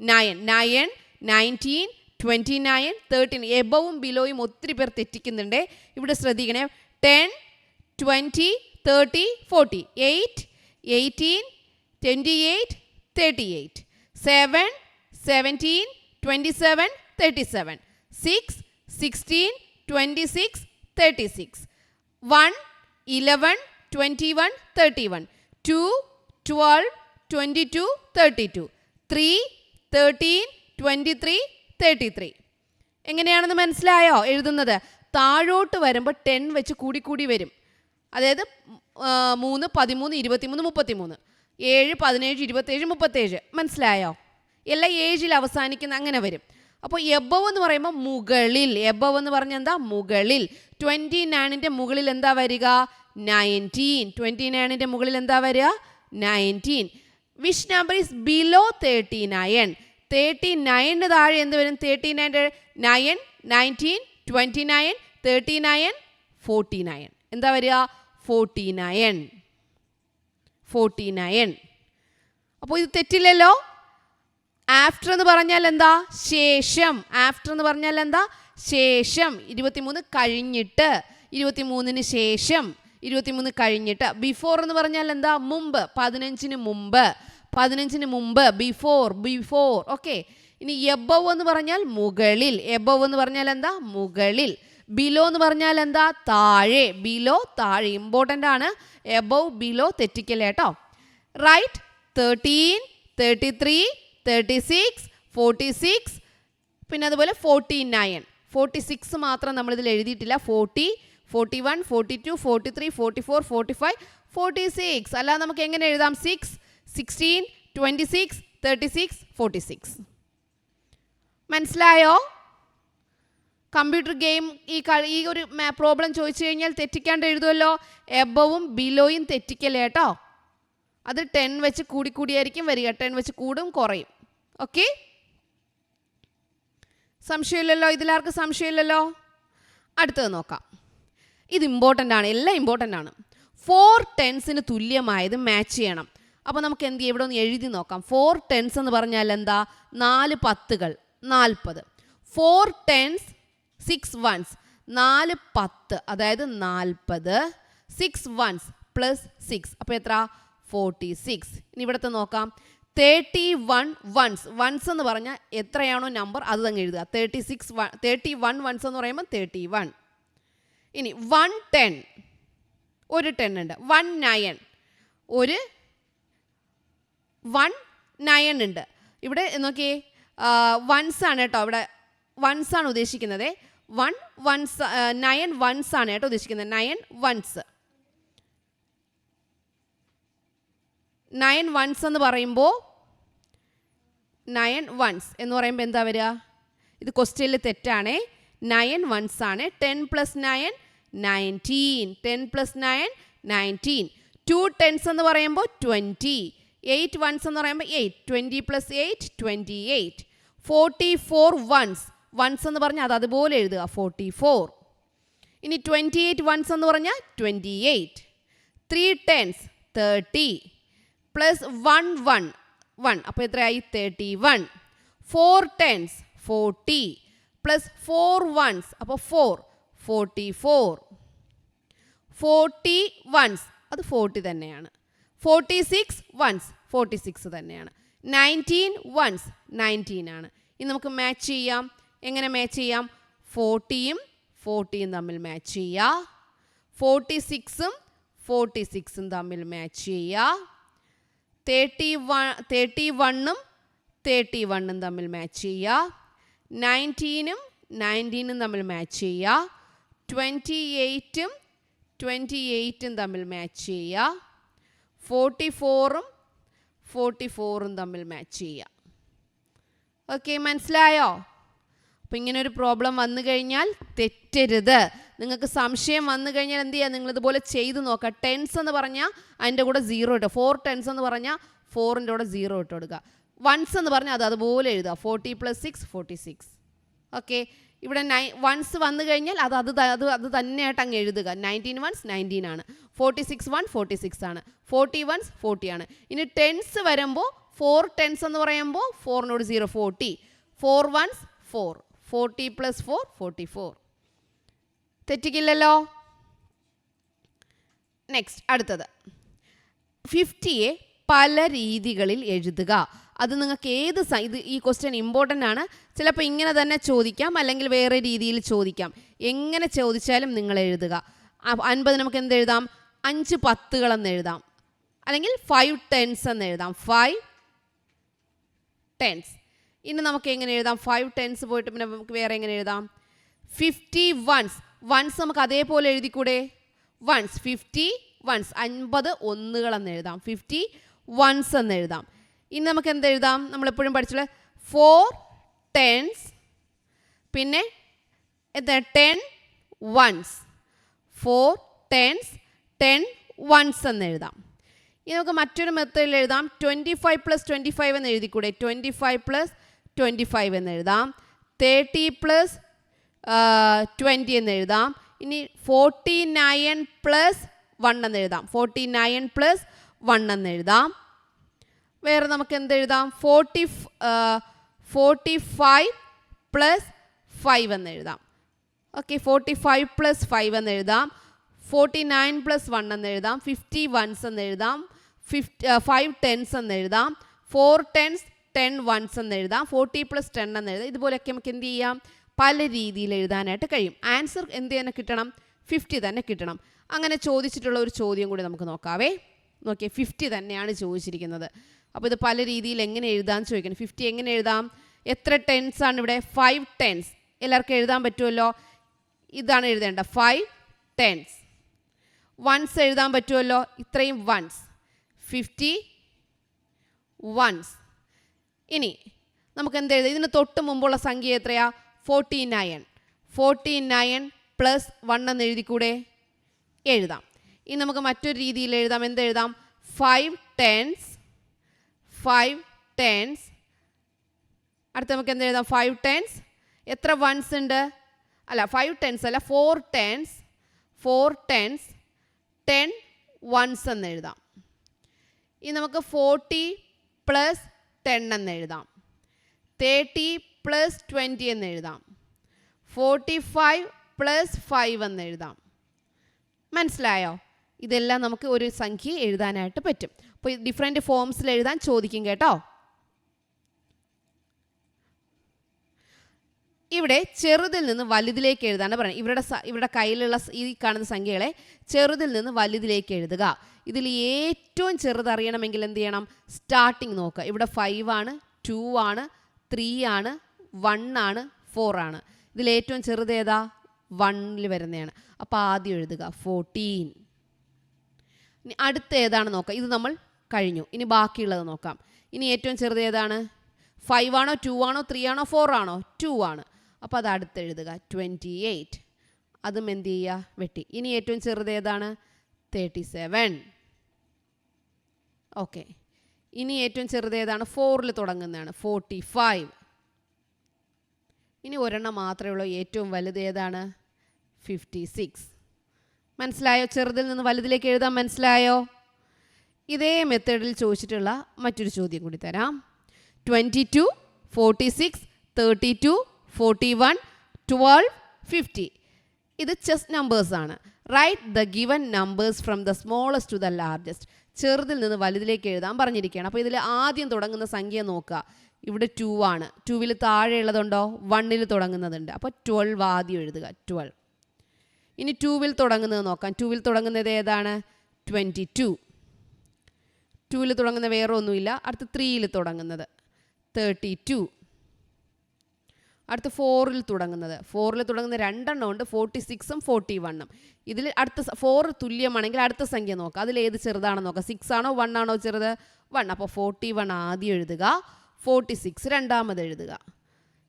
9 19 29 13. എബവും ബിലോയും ഒത്തിരി പേർ തെറ്റിക്കുന്നുണ്ട്. ഇവിടെ ശ്രദ്ധിക്കണേ. 10 20 30 40 8 18 28 38 7 17 27 37 6 16 26 36 1 11 21 31 2 12 22 32 3 13 23 33. എങ്ങനെയാണെന്ന് മനസ്സിലായോ എഴുതുന്നത്? താഴോട്ട് വരുമ്പോൾ 10 വെച്ച് കൂടി വരും. അതായത് 3 13 23 33 7 17 27 37. മനസ്സിലായോ? എല്ലാം 7ൽ അവസാനിക്കുന്ന അങ്ങനെ വരും. അപ്പോൾ എബവ് എന്ന് പറയുമ്പോൾ മുകളിൽ. എബവ് എന്ന് പറഞ്ഞാൽ എന്താ? മുകളിൽ. 29ൻ്റെ മുകളിൽ എന്താ വരിക? 19. 29ൻ്റെ മുകളിൽ എന്താ വരിക? 19. Which number is below 39? 39ന് താഴെ എന്ത് വരും? 39 9 19 29 39 49. എന്താ വരിക? 49. 49. അപ്പോൾ ഇത് തെറ്റില്ലല്ലോ. ആഫ്റ്റർ എന്ന് പറഞ്ഞാൽ എന്താ? ശേഷം. ആഫ്റ്റർ എന്ന് പറഞ്ഞാൽ എന്താ? ശേഷം. 23 കഴിഞ്ഞിട്ട്. 23ന് ശേഷം. 23 കഴിഞ്ഞിട്ട്. ബിഫോർ എന്ന് പറഞ്ഞാൽ എന്താ? മുമ്പ്. 15ന് മുമ്പ്. 15ന് മുമ്പ്. ബിഫോർ. ബിഫോർ. ഓക്കെ. ഇനി എബവ് എന്ന് പറഞ്ഞാൽ മുകളിൽ. എബവ് എന്ന് പറഞ്ഞാൽ എന്താ? മുകളിൽ. ബിലോ എന്ന് പറഞ്ഞാൽ എന്താ? താഴെ. ബിലോ താഴെ. ഇമ്പോർട്ടൻ്റ് ആണ്. എബവ് ബിലോ തെറ്റിക്കല്ലേ കേട്ടോ. റൈറ്റ്. 13 33 36 46 പിന്നെ അതുപോലെ 49. 46 മാത്രം നമ്മളിതിൽ എഴുതിയിട്ടില്ല. 40 41 42 43 44 45 46. അല്ലാതെ നമുക്ക് എങ്ങനെ എഴുതാം? 6 16 26 36 46. മനസ്സിലായോ? കമ്പ്യൂട്ടർ ഗെയിം ഈ ഒരു പ്രോബ്ലം ചോദിച്ചു കഴിഞ്ഞാൽ തെറ്റിക്കാണ്ട് എഴുതുമല്ലോ. എബവും ബിലോയും തെറ്റിക്കല്ലേ കേട്ടോ. അത് 10 വെച്ച് കൂടിയായിരിക്കും വരിക. 10 വെച്ച് കൂടും കുറയും. ഓക്കെ, സംശയമില്ലല്ലോ? ഇതിലാർക്ക് സംശയമില്ലല്ലോ? അടുത്തത് നോക്കാം. ഇത് ഇമ്പോർട്ടൻ്റ് ആണ്, എല്ലാം ഇമ്പോർട്ടൻ്റ് ആണ്. 4 ടെൻസിന് തുല്യമായത് മാച്ച് ചെയ്യണം. അപ്പോൾ നമുക്ക് എന്ത് ചെയ്യും, ഇവിടെ ഒന്ന് എഴുതി നോക്കാം. 4 ടെൻസ് എന്ന് പറഞ്ഞാൽ എന്താ? 4 പത്തുകൾ 40. 4 ടെൻസ് 6 വൺസ് 4 10, അതായത് 40. 6 വൺസ് പ്ലസ് 6, അപ്പോൾ എത്ര? 46. ഇനി ഇവിടുത്തെ നോക്കാം. 31 വൺസ്. വൺസ് എന്ന് പറഞ്ഞാൽ എത്രയാണോ നമ്പർ അത് തന്നെ എഴുതുക. 31 വൺസ് എന്ന് പറയുമ്പോൾ 31. ഇനി 110, ഒരു 10 ഉണ്ട്. 19, ഒരു 19 ഉണ്ട്. ഇവിടെ നോക്കിയേ, വൺസ് ആണ് കേട്ടോ. ഇവിടെ വൺസ് ആണ് ഉദ്ദേശിക്കുന്നത്. 9 വൺസ് ആണ് കേട്ടോ ഉദ്ദേശിക്കുന്നത്. 9 വൺസ്. 9 വൺസ് എന്ന് പറയുമ്പോൾ 9 വൺസ് എന്ന് പറയുമ്പോൾ എന്താ വരിക? ഇത് ക്വസ്റ്റ്യനിൽ തെറ്റാണേ. 9 വൺസ് ആണ്. 10 + 9 19. 10 + 9 19. 2 ടെൻസ് എന്ന് പറയുമ്പോൾ 20. 8 വൺസ് എന്ന് പറയുമ്പോൾ 8. 20 + 8 28. 44 വൺസ്. വൺസ് എന്ന് പറഞ്ഞാൽ അത് അതുപോലെ എഴുതുക. 44. ഇനി 28 വൺസ് എന്ന് പറഞ്ഞാൽ 28. 3 ടെൻസ് 30 പ്ലസ് 1 അപ്പോൾ എത്രയായി? 31. 4 ടെൻസ് 40 പ്ലസ് 4 വൺസ് അപ്പോൾ 4 44. 40 വൺസ് അത് 40 തന്നെയാണ്. 46 വൺസ് 46 തന്നെയാണ്. 19 വൺസ് 19 ആണ്. ഇനി നമുക്ക് മാച്ച് ചെയ്യാം. എങ്ങനെ മാച്ച് ചെയ്യാം? 40യും 40യും തമ്മിൽ മാച്ച് ചെയ്യുക. 46ഉം 46ഉം തമ്മിൽ മാച്ച് ചെയ്യുക. 31ഉം 31ഉം തമ്മിൽ മാച്ച് ചെയ്യുക. 19ഉം 19ഉം തമ്മിൽ മാച്ച് ചെയ്യുക. 28ഉം 28ഉം തമ്മിൽ മാച്ച് ചെയ്യുക. 44ഉം 44ഉം തമ്മിൽ മാച്ച് ചെയ്യുക. ഓക്കെ, മനസ്സിലായോ? അപ്പോൾ ഇങ്ങനെ ഒരു പ്രോബ്ലം വന്നു കഴിഞ്ഞാൽ തെറ്റരുത്. നിങ്ങൾക്ക് സംശയം വന്നു കഴിഞ്ഞാൽ എന്ത് ചെയ്യുക? നിങ്ങളിതുപോലെ ചെയ്ത് നോക്കുക. ടെൻസ് എന്ന് പറഞ്ഞാൽ അതിൻ്റെ കൂടെ 0 ഇട്ട്. 4 ടെൻസ് എന്ന് പറഞ്ഞാൽ 4ൻ്റെ കൂടെ 0 ഇട്ട് കൊടുക്കുക. വൺസ് എന്ന് പറഞ്ഞാൽ അത് അതുപോലെ എഴുതുക. 40 + 6 46. ഓക്കെ, ഇവിടെ വൺസ് വന്നു കഴിഞ്ഞാൽ അത് തന്നെയായിട്ട് അങ്ങ് എഴുതുക. 19 വൺസ് 19 ആണ്. 46 വൺ 46 ആണ്. 40 വൺസ് 40 ആണ്. ഇനി ടെൻസ് വരുമ്പോൾ 4 ടെൻസ് എന്ന് പറയുമ്പോൾ 4നോട് 0 40. 4 വൺസ് 4. 40 + 4 44. തെറ്റിക്കില്ലല്ലോ? നെക്സ്റ്റ് അടുത്തത് 50യെ പല രീതികളിൽ എഴുതുക. അത് നിങ്ങൾക്ക് ഇത് ഈ ക്വസ്റ്റ്യൻ ഇമ്പോർട്ടൻ്റ് ആണ്. ചിലപ്പോൾ ഇങ്ങനെ തന്നെ ചോദിക്കാം, അല്ലെങ്കിൽ വേറെ രീതിയിൽ ചോദിക്കാം. എങ്ങനെ ചോദിച്ചാലും നിങ്ങൾ എഴുതുക. 50 നമുക്ക് എന്ത് എഴുതാം? 5 പത്തുകളെന്ന് എഴുതാം, അല്ലെങ്കിൽ 5 ടെൻസ് എന്ന് എഴുതാം. 5 ടെൻസ്. ഇനി നമുക്ക് എങ്ങനെ എഴുതാം? 5 ടെൻസ് പോയിട്ട് പിന്നെ നമുക്ക് വേറെ എങ്ങനെ എഴുതാം? 50 വൺസ്. വൺസ് നമുക്ക് അതേപോലെ എഴുതിക്കൂടെ? വൺസ് 50 വൺസ് 50 ഒന്നുകളെന്ന് എഴുതാം. 50 വൺസ് എന്ന് എഴുതാം. ഇനി നമുക്ക് എന്ത് എഴുതാം? നമ്മളെപ്പോഴും പഠിച്ചുള്ള 4 ടെൻസ്, പിന്നെ എന്താ 10 വൺസ്. 4 ടെൻസ് 10 വൺസ് എന്ന് എഴുതാം. ഇനി നമുക്ക് മറ്റൊരു മെത്തേഡിൽ എഴുതാം. 25 + 25 എന്ന് എഴുതിക്കൂടെ? 25 + 25 എന്ന് എഴുതാം. 30 + 20 എന്ന് എഴുതാം. ഇനി 49 + 1 എന്ന് എഴുതാം. 49 + 1 എന്ന് എഴുതാം. വേറെ നമുക്ക് എന്ത് എഴുതാം? 45 + 5 എന്ന് എഴുതാം. ഓക്കെ, 45 + 5 എന്ന് എഴുതാം. 49 + 1 എന്ന് എഴുതാം. 50 വൺസ് എന്ന് എഴുതാം. 5 ടെൻസ് എന്ന് എഴുതാം. 4 ടെൻസ് 10 വൺസ് എന്ന് എഴുതാം. 40 + 10 എന്ന് എഴുതാം. ഇതുപോലെയൊക്കെ നമുക്ക് എന്ത് ചെയ്യാം? പല രീതിയിൽ എഴുതാനായിട്ട് കഴിയും. ആൻസർ എന്ത് തന്നെ കിട്ടണം? 50 തന്നെ കിട്ടണം. അങ്ങനെ ചോദിച്ചിട്ടുള്ള ഒരു ചോദ്യം കൂടി നമുക്ക് നോക്കാവേ. നോക്കിയേ, 50 തന്നെയാണ് ചോദിച്ചിരിക്കുന്നത്. അപ്പോൾ ഇത് പല രീതിയിൽ എങ്ങനെ എഴുതാമെന്ന് ചോദിക്കണം. 50 എങ്ങനെ എഴുതാം? എത്ര ടെൻസ് ആണ് ഇവിടെ? 5 ടെൻസ്. എല്ലാവർക്കും എഴുതാൻ പറ്റുമല്ലോ? ഇതാണ് എഴുതേണ്ട, 5 ടെൻസ്. വൺസ് എഴുതാൻ പറ്റുമല്ലോ? ഇത്രയും വൺസ്, 50 വൺസ്. ഇനി നമുക്ക് എന്ത് എഴുതാം? ഇതിന് തൊട്ട് മുമ്പുള്ള സംഖ്യ എത്രയാ? 49. 49 പ്ലസ് 1 എന്ന് എഴുതിക്കൂടെ? എഴുതാം. ഇനി നമുക്ക് മറ്റൊരു രീതിയിൽ എഴുതാം. എന്തെഴുതാം? 5 tens. അടുത്ത നമുക്ക് എന്തെഴുതാം? 5 tens. എത്ര വൺസ് ഉണ്ട്? അല്ല, 5 tens അല്ല, 4 tens 10 ones എന്ന് എഴുതാം. ഇനി നമുക്ക് 40 പ്ലസ് 10 എന്ന് എഴുതാം. 30 പ്ലസ് 20 എന്ന് എഴുതാം. 45 പ്ലസ് 5 എന്ന് എഴുതാം. മനസ്സിലായോ? ഇതെല്ലാം നമുക്ക് ഒരു സംഖ്യ എഴുതാനായിട്ട് പറ്റും. അപ്പോൾ ഡിഫറെൻറ്റ് ഫോംസിൽ എഴുതാൻ ചോദിക്കും കേട്ടോ. ഇവിടെ ചെറുതിൽ നിന്ന് വലുതിലേക്ക് എഴുതാണ് പറയുന്നത്. ഇവരുടെ കയ്യിലുള്ള ഈ കാണുന്ന സംഖ്യകളെ ചെറുതിൽ നിന്ന് വലുതിലേക്ക് എഴുതുക. ഇതിൽ ഏറ്റവും ചെറുതറിയണമെങ്കിൽ എന്ത് ചെയ്യണം? സ്റ്റാർട്ടിങ് നോക്കുക. ഇവിടെ 5 ആണ്, 2 ആണ്, 3 ആണ്, 1 ആണ്, 4 ആണ്. ഇതിൽ ഏറ്റവും ചെറുത് ഏതാ? 1ൽ വരുന്നതാണ്. അപ്പോൾ ആദ്യം എഴുതുക 14. ഇനി അടുത്ത ഏതാണ് നോക്കാം. ഇത് നമ്മൾ കഴിഞ്ഞു. ഇനി ബാക്കിയുള്ളത് നോക്കാം. ഇനി ഏറ്റവും ചെറുത് ഏതാണ്? 5 ആണോ, 2 ആണോ, 3 ആണോ, 4 ആണോ? 2 ആണ്. അപ്പോൾ അത് അടുത്ത് എഴുതുക 28. അതും എന്ത് ചെയ്യുക? വെട്ടി. ഇനി ഏറ്റവും ചെറുത് ഏതാണ്? 37. ഓക്കെ. ഇനി ഏറ്റവും ചെറുത് ഏതാണ്? 4ൽ തുടങ്ങുന്നതാണ്. 45. ഇനി ഒരെണ്ണം മാത്രമേ ഉള്ളൂ. ഏറ്റവും വലുത് ഏതാണ്? 56. മനസ്സിലായോ? ചെറുതിൽ നിന്ന് വലുതിലേക്ക് എഴുതാൻ മനസ്സിലായോ? ഇതേ മെത്തേഡിൽ ചോദിച്ചിട്ടുള്ള മറ്റൊരു ചോദ്യം കൂടി തരാം. 22, 46, 32, 41, 12, 50. ഇത് ചെസ്റ്റ് നമ്പേഴ്സ് ആണ്. Write the given numbers from the smallest to the largest. ചെറുതിൽ നിന്ന് വലുതിലേക്ക് എഴുതാൻ പറഞ്ഞിരിക്കുകയാണ്. അപ്പോൾ ഇതിൽ ആദ്യം തുടങ്ങുന്ന സംഖ്യ നോക്കുക. ഇവിടെ 2 ആണ്. 2വിൽ താഴെയുള്ളതുണ്ടോ? 1ൽ തുടങ്ങുന്നതുണ്ട്. അപ്പോൾ 12 ആദ്യം എഴുതുക. 12. ഇനി 2വിൽ തുടങ്ങുന്നത് നോക്കാം. 2വിൽ തുടങ്ങുന്നത് ഏതാണ്? 22. 2വിൽ തുടങ്ങുന്ന വേറെ ഒന്നുമില്ല. അടുത്ത് 3ൽ തുടങ്ങുന്നത് 32. അടുത്ത് 4ൽ തുടങ്ങുന്നത് 2 ഉണ്ട്. 46ഉം 41ഉം. ഇതിൽ അടുത്ത 4 തുല്യമാണെങ്കിൽ അടുത്ത സംഖ്യ നോക്കാം. അതിൽ ഏത് ചെറുതാണെന്ന് നോക്കാം. 6 ആണോ 1 ആണോ ചെറുത്? 1. അപ്പോൾ 41 ആദ്യം എഴുതുക. 46 രണ്ടാമത് എഴുതുക.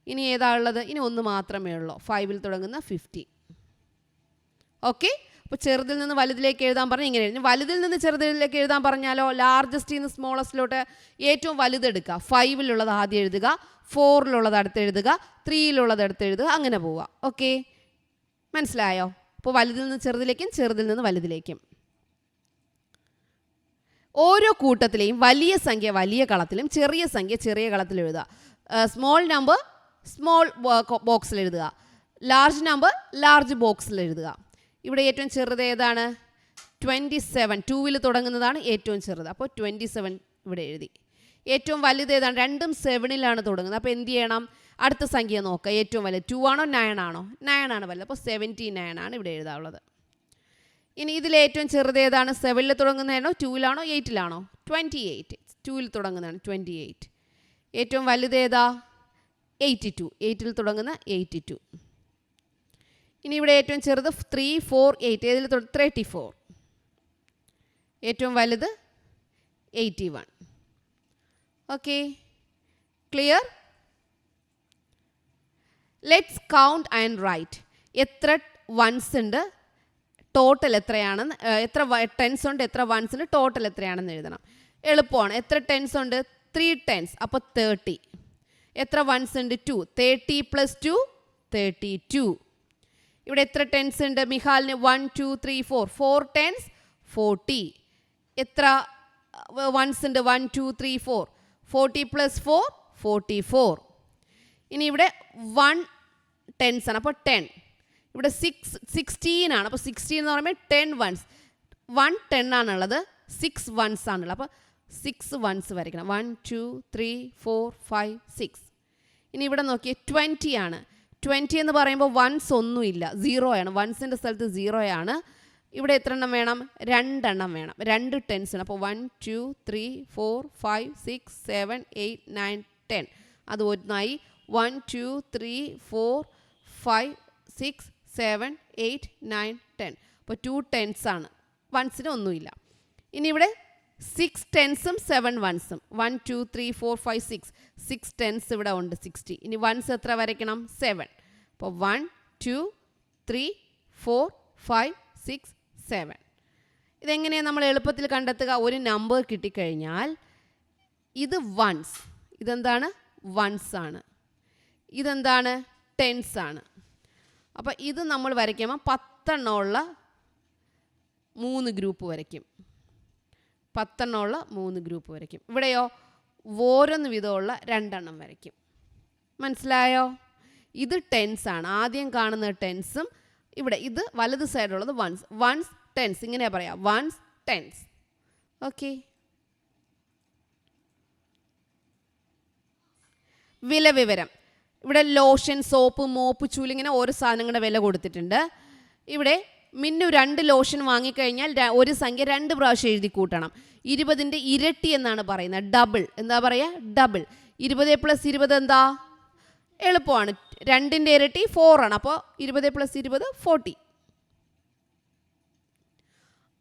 ഇനി ഏതാ ഉള്ളത്? ഇനി ഒന്ന് മാത്രമേ ഉള്ളൂ. 5ൽ തുടങ്ങുന്ന 50. ഓക്കെ. അപ്പോൾ ചെറുതിൽ നിന്ന് വലുതിലേക്ക് എഴുതാൻ പറഞ്ഞാൽ ഇങ്ങനെ എഴുതി. വലുതിൽ നിന്ന് ചെറുതിലേക്ക് എഴുതാൻ പറഞ്ഞാലോ ലാർജസ്റ്റിൽ നിന്ന് സ്മോളസ്റ്റിലോട്ട് ഏറ്റവും വലുതെടുക്കുക. 5ലുള്ളത് ആദ്യം എഴുതുക, 4ലുള്ളത് അടുത്ത് എഴുതുക, 3ലുള്ളത് അടുത്ത് എഴുതുക, അങ്ങനെ പോവുക. ഓക്കെ, മനസ്സിലായോ? അപ്പോൾ വലുതിൽ നിന്ന് ചെറുതിലേക്കും ചെറുതിൽ നിന്ന് വലുതിലേക്കും. ഓരോ കൂട്ടത്തിലെയും വലിയ സംഖ്യ വലിയ കളത്തിലും ചെറിയ സംഖ്യ ചെറിയ കളത്തിലും എഴുതുക. സ്മോൾ നമ്പർ സ്മോൾ ബോക്സിൽ എഴുതുക, ലാർജ് നമ്പർ ലാർജ് ബോക്സിൽ എഴുതുക. ഇവിടെ ഏറ്റവും ചെറുത് ഏതാണ്? 27. 2വിൽ തുടങ്ങുന്നതാണ് ഏറ്റവും ചെറുത്. അപ്പോൾ 27 ഇവിടെ എഴുതി. ഏറ്റവും വലുത് ഏതാണ്? രണ്ടും 7ലാണ് തുടങ്ങുന്നത്. അപ്പോൾ എന്ത് ചെയ്യണം? അടുത്ത സംഖ്യ നോക്കുക. ഏറ്റവും വലുത് 2 ആണോ 9 ആണോ? 9 ആണ് വലുത്. അപ്പോൾ 79 ആണ് ഇവിടെ എഴുതാനുള്ളത്. ഇനി ഇതിൽ ഏറ്റവും ചെറുത് ഏതാണ്? 7ൽ തുടങ്ങുന്നതാണോ 2ലാണോ 8ലാണോ? 28. 2വിൽ തുടങ്ങുന്നതാണ് 28. ഏറ്റവും വലുത് ഏതാ? 82. 8ൽ തുടങ്ങുന്ന 82. ഇനി ഇവിടെ ഏറ്റവും ചെറുത് 3, 4, 8. ഏതിൽ 34. ഏറ്റവും വലുത് 81. Okay, clear? Let's count and write. എത്ര വൺസ് ഉണ്ട്, ടോട്ടൽ എത്രയാണെന്ന്, എത്ര ടെൻസ് ഉണ്ട്, എത്ര വൺസ് ഉണ്ട്, ടോട്ടൽ എത്രയാണെന്ന് എഴുതണം. എളുപ്പമാണ്. എത്ര ടെൻസ് ഉണ്ട്? 3 tens. അപ്പോൾ 30. എത്ര വൺസ് ഉണ്ട്? 2. 30 + 2 32. ഇവിടെ എത്ര ടെൻസ് ഉണ്ട്? മിഹാലിന് 1, 2, 3, 4. 4 tens 40. എത്ര വൺസ് ഉണ്ട്? 1, 2, 3, 4. 40 + 4 44. ഇനി ഇവിടെ 1 tens ആണ്. അപ്പോൾ 10. ഇവിടെ 16 ആണ്. അപ്പോൾ 16 എന്ന് പറയുമ്പോൾ 10 വൺസ്. 1 10 ആണുള്ളത്, 6 വൺസ് ആണുള്ളത്. അപ്പോൾ 6 വൺസ് വരയ്ക്കണം. 1, 2, 3, 4, 5, 6. ഇനി ഇവിടെ നോക്കിയേ 20 ആണ്. 20 എന്ന് പറയുമ്പോൾ വൺസ് ഒന്നുമില്ല, 0 ആണ്. വൺസിൻ്റെ സ്ഥലത്ത് 0 ആണ്. ഇവിടെ എത്ര എണ്ണം വേണം? 2 എണ്ണം വേണം. 2 ടെൻസ് ആണ്. അപ്പോൾ 1, 2, 3, 4, 5, 6, 7, 8, 9, 10. അത് ഒന്നായി. 1, 2, 3, 4, 5, 6, 7, 8, 9, 10. അപ്പോൾ 2 ടെൻസ് ആണ്. വൺസിന് ഒന്നുമില്ല. ഇനി ഇവിടെ 6 ടെൻസും 7 വൺസും. 1, 2, 3, 4, 5, 6 ടെൻസ് ഇവിടെ ഉണ്ട്. 60. ഇനി വൺസ് എത്ര വരയ്ക്കണം? 7. അപ്പോൾ 1, 2 3 4 5 6 7. ഇതെങ്ങനെയാണ് നമ്മൾ എളുപ്പത്തിൽ കണ്ടെത്തുക? ഒരു നമ്പർ കിട്ടിക്കഴിഞ്ഞാൽ ഇത് വൺസ്, ഇതെന്താണ്? വൺസ് ആണ്. ഇതെന്താണ്? ടെൻസ് ആണ്. അപ്പോൾ ഇത് നമ്മൾ വരയ്ക്കുമ്പോൾ 10 എണ്ണമുള്ള 3 ഗ്രൂപ്പ് വരയ്ക്കും. 10 എണ്ണമുള്ള 3 ഗ്രൂപ്പ് വരയ്ക്കും. ഇവിടെയോ ഓരോന്ന് വിധമുള്ള 2 എണ്ണം വരയ്ക്കും. മനസ്സിലായോ? ഇത് ടെൻസ് ആണ്. ആദ്യം കാണുന്ന ടെൻസും ഇവിടെ ഇത് വലത് സൈഡിലുള്ളത് വൺസ്. വൺസ് ടെൻസ്, ഇങ്ങനെ പറയാം, വൺസ് ടെൻസ്. ഓക്കെ. വില വിവരം. ഇവിടെ ലോഷൻ, സോപ്പ്, മോപ്പ്, ചൂല്, ഇങ്ങനെ ഓരോ സാധനങ്ങളുടെ വില കൊടുത്തിട്ടുണ്ട്. ഇവിടെ മിന്നു 2 ലോഷൻ വാങ്ങിക്കഴിഞ്ഞാൽ ഒരു സംഖ്യ 2 പ്രാവശ്യം എഴുതി കൂട്ടണം. 20ൻ്റെ ഇരട്ടി എന്നാണ് പറയുന്നത്. ഡബിൾ. എന്താ പറയുക? ഡബിൾ. 20 + 20 എന്താ? എളുപ്പമാണ്. 2ൻ്റെ ഇരട്ടി 4 ആണ്. അപ്പോൾ 20 + 20 40.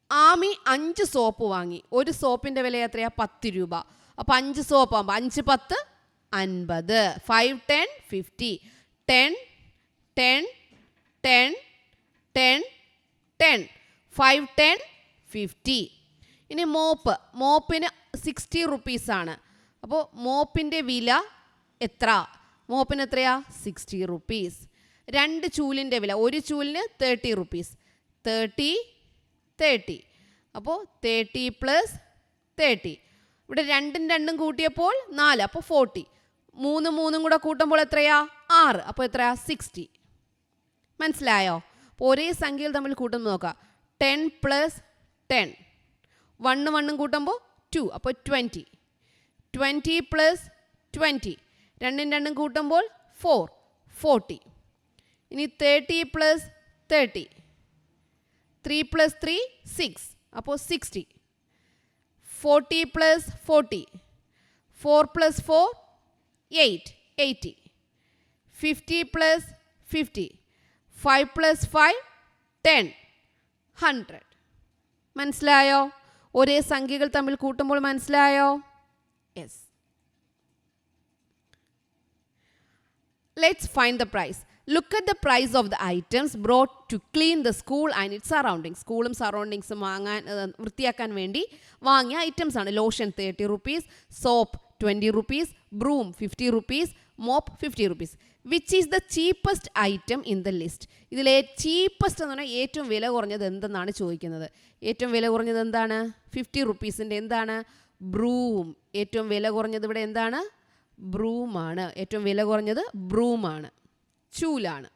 ആമി 5 സോപ്പ് വാങ്ങി. ഒരു സോപ്പിൻ്റെ വില എത്രയാണ്? 10 രൂപ. അപ്പോൾ 5 സോപ്പ് ആകുമ്പോൾ 5 10 50. 5 10 50. 10 10 10 10 10. 5 10 50. ഇനി മോപ്പ്. മോപ്പിന് 60 റുപ്പീസാണ്. അപ്പോൾ മോപ്പിൻ്റെ വില എത്ര? മോപ്പിന് എത്രയാ? 60 റുപ്പീസ്. 2 ചൂലിൻ്റെ വില. ഒരു ചൂലിന് 30 റുപ്പീസ്. 30 30. അപ്പോൾ 30 + 30. ഇവിടെ 2ഉം 2ഉം കൂട്ടിയപ്പോൾ 4. അപ്പോൾ 40. 3 3ഉം കൂടെ കൂട്ടുമ്പോൾ എത്രയാ? 6. അപ്പോൾ എത്രയാ? 60. മനസ്സിലായോ? അപ്പോൾ ഒരേ സംഖ്യകൾ തമ്മിൽ കൂട്ടുമ്പോൾ നോക്കാം. 10 + 10. 1 1ഉം കൂട്ടുമ്പോൾ 2. അപ്പോൾ 20. 20 + 20. 2ഉം 2ഉം കൂട്ടുമ്പോൾ 4. 40. ഇനി 30 + 30. 3 + 3 6. അപ്പോൾ 60. 40 + 40. 4 + 4 8. 80. 50 + 50. 5 + 5 10. 100. മനസ്സിലായോ? ഒരേ സംഖ്യകൾ തമ്മിൽ കൂട്ടുമ്പോൾ മനസ്സിലായോ? Yes. Let's find the price. Look at the price of the items brought to clean the school and its surroundings. സ്കൂളും സറൗണ്ടിങ്സും വൃത്തിയാക്കാൻ വേണ്ടി വാങ്ങിയ ഐറ്റംസ് ആണ്. Lotion 30 rupees, soap 20 rupees, broom 50 rupees, mop 50 rupees. Which is the cheapest item in the list? ഇതിലെ cheapest എന്ന് പറഞ്ഞാൽ ഏറ്റവും വില കുറഞ്ഞത് എന്തെന്നാണ് ചോദിക്കുന്നത്. ഏറ്റവും വില കുറഞ്ഞത് എന്താണ്? 50 റുപ്പീസിൻ്റെ എന്താണ്? ബ്രൂം. ഏറ്റവും വില കുറഞ്ഞത് ഇവിടെ എന്താണ്? ബ്രൂമാണ്. ഏറ്റവും വില കുറഞ്ഞത് ബ്രൂമാണ്, ചൂലാണ്.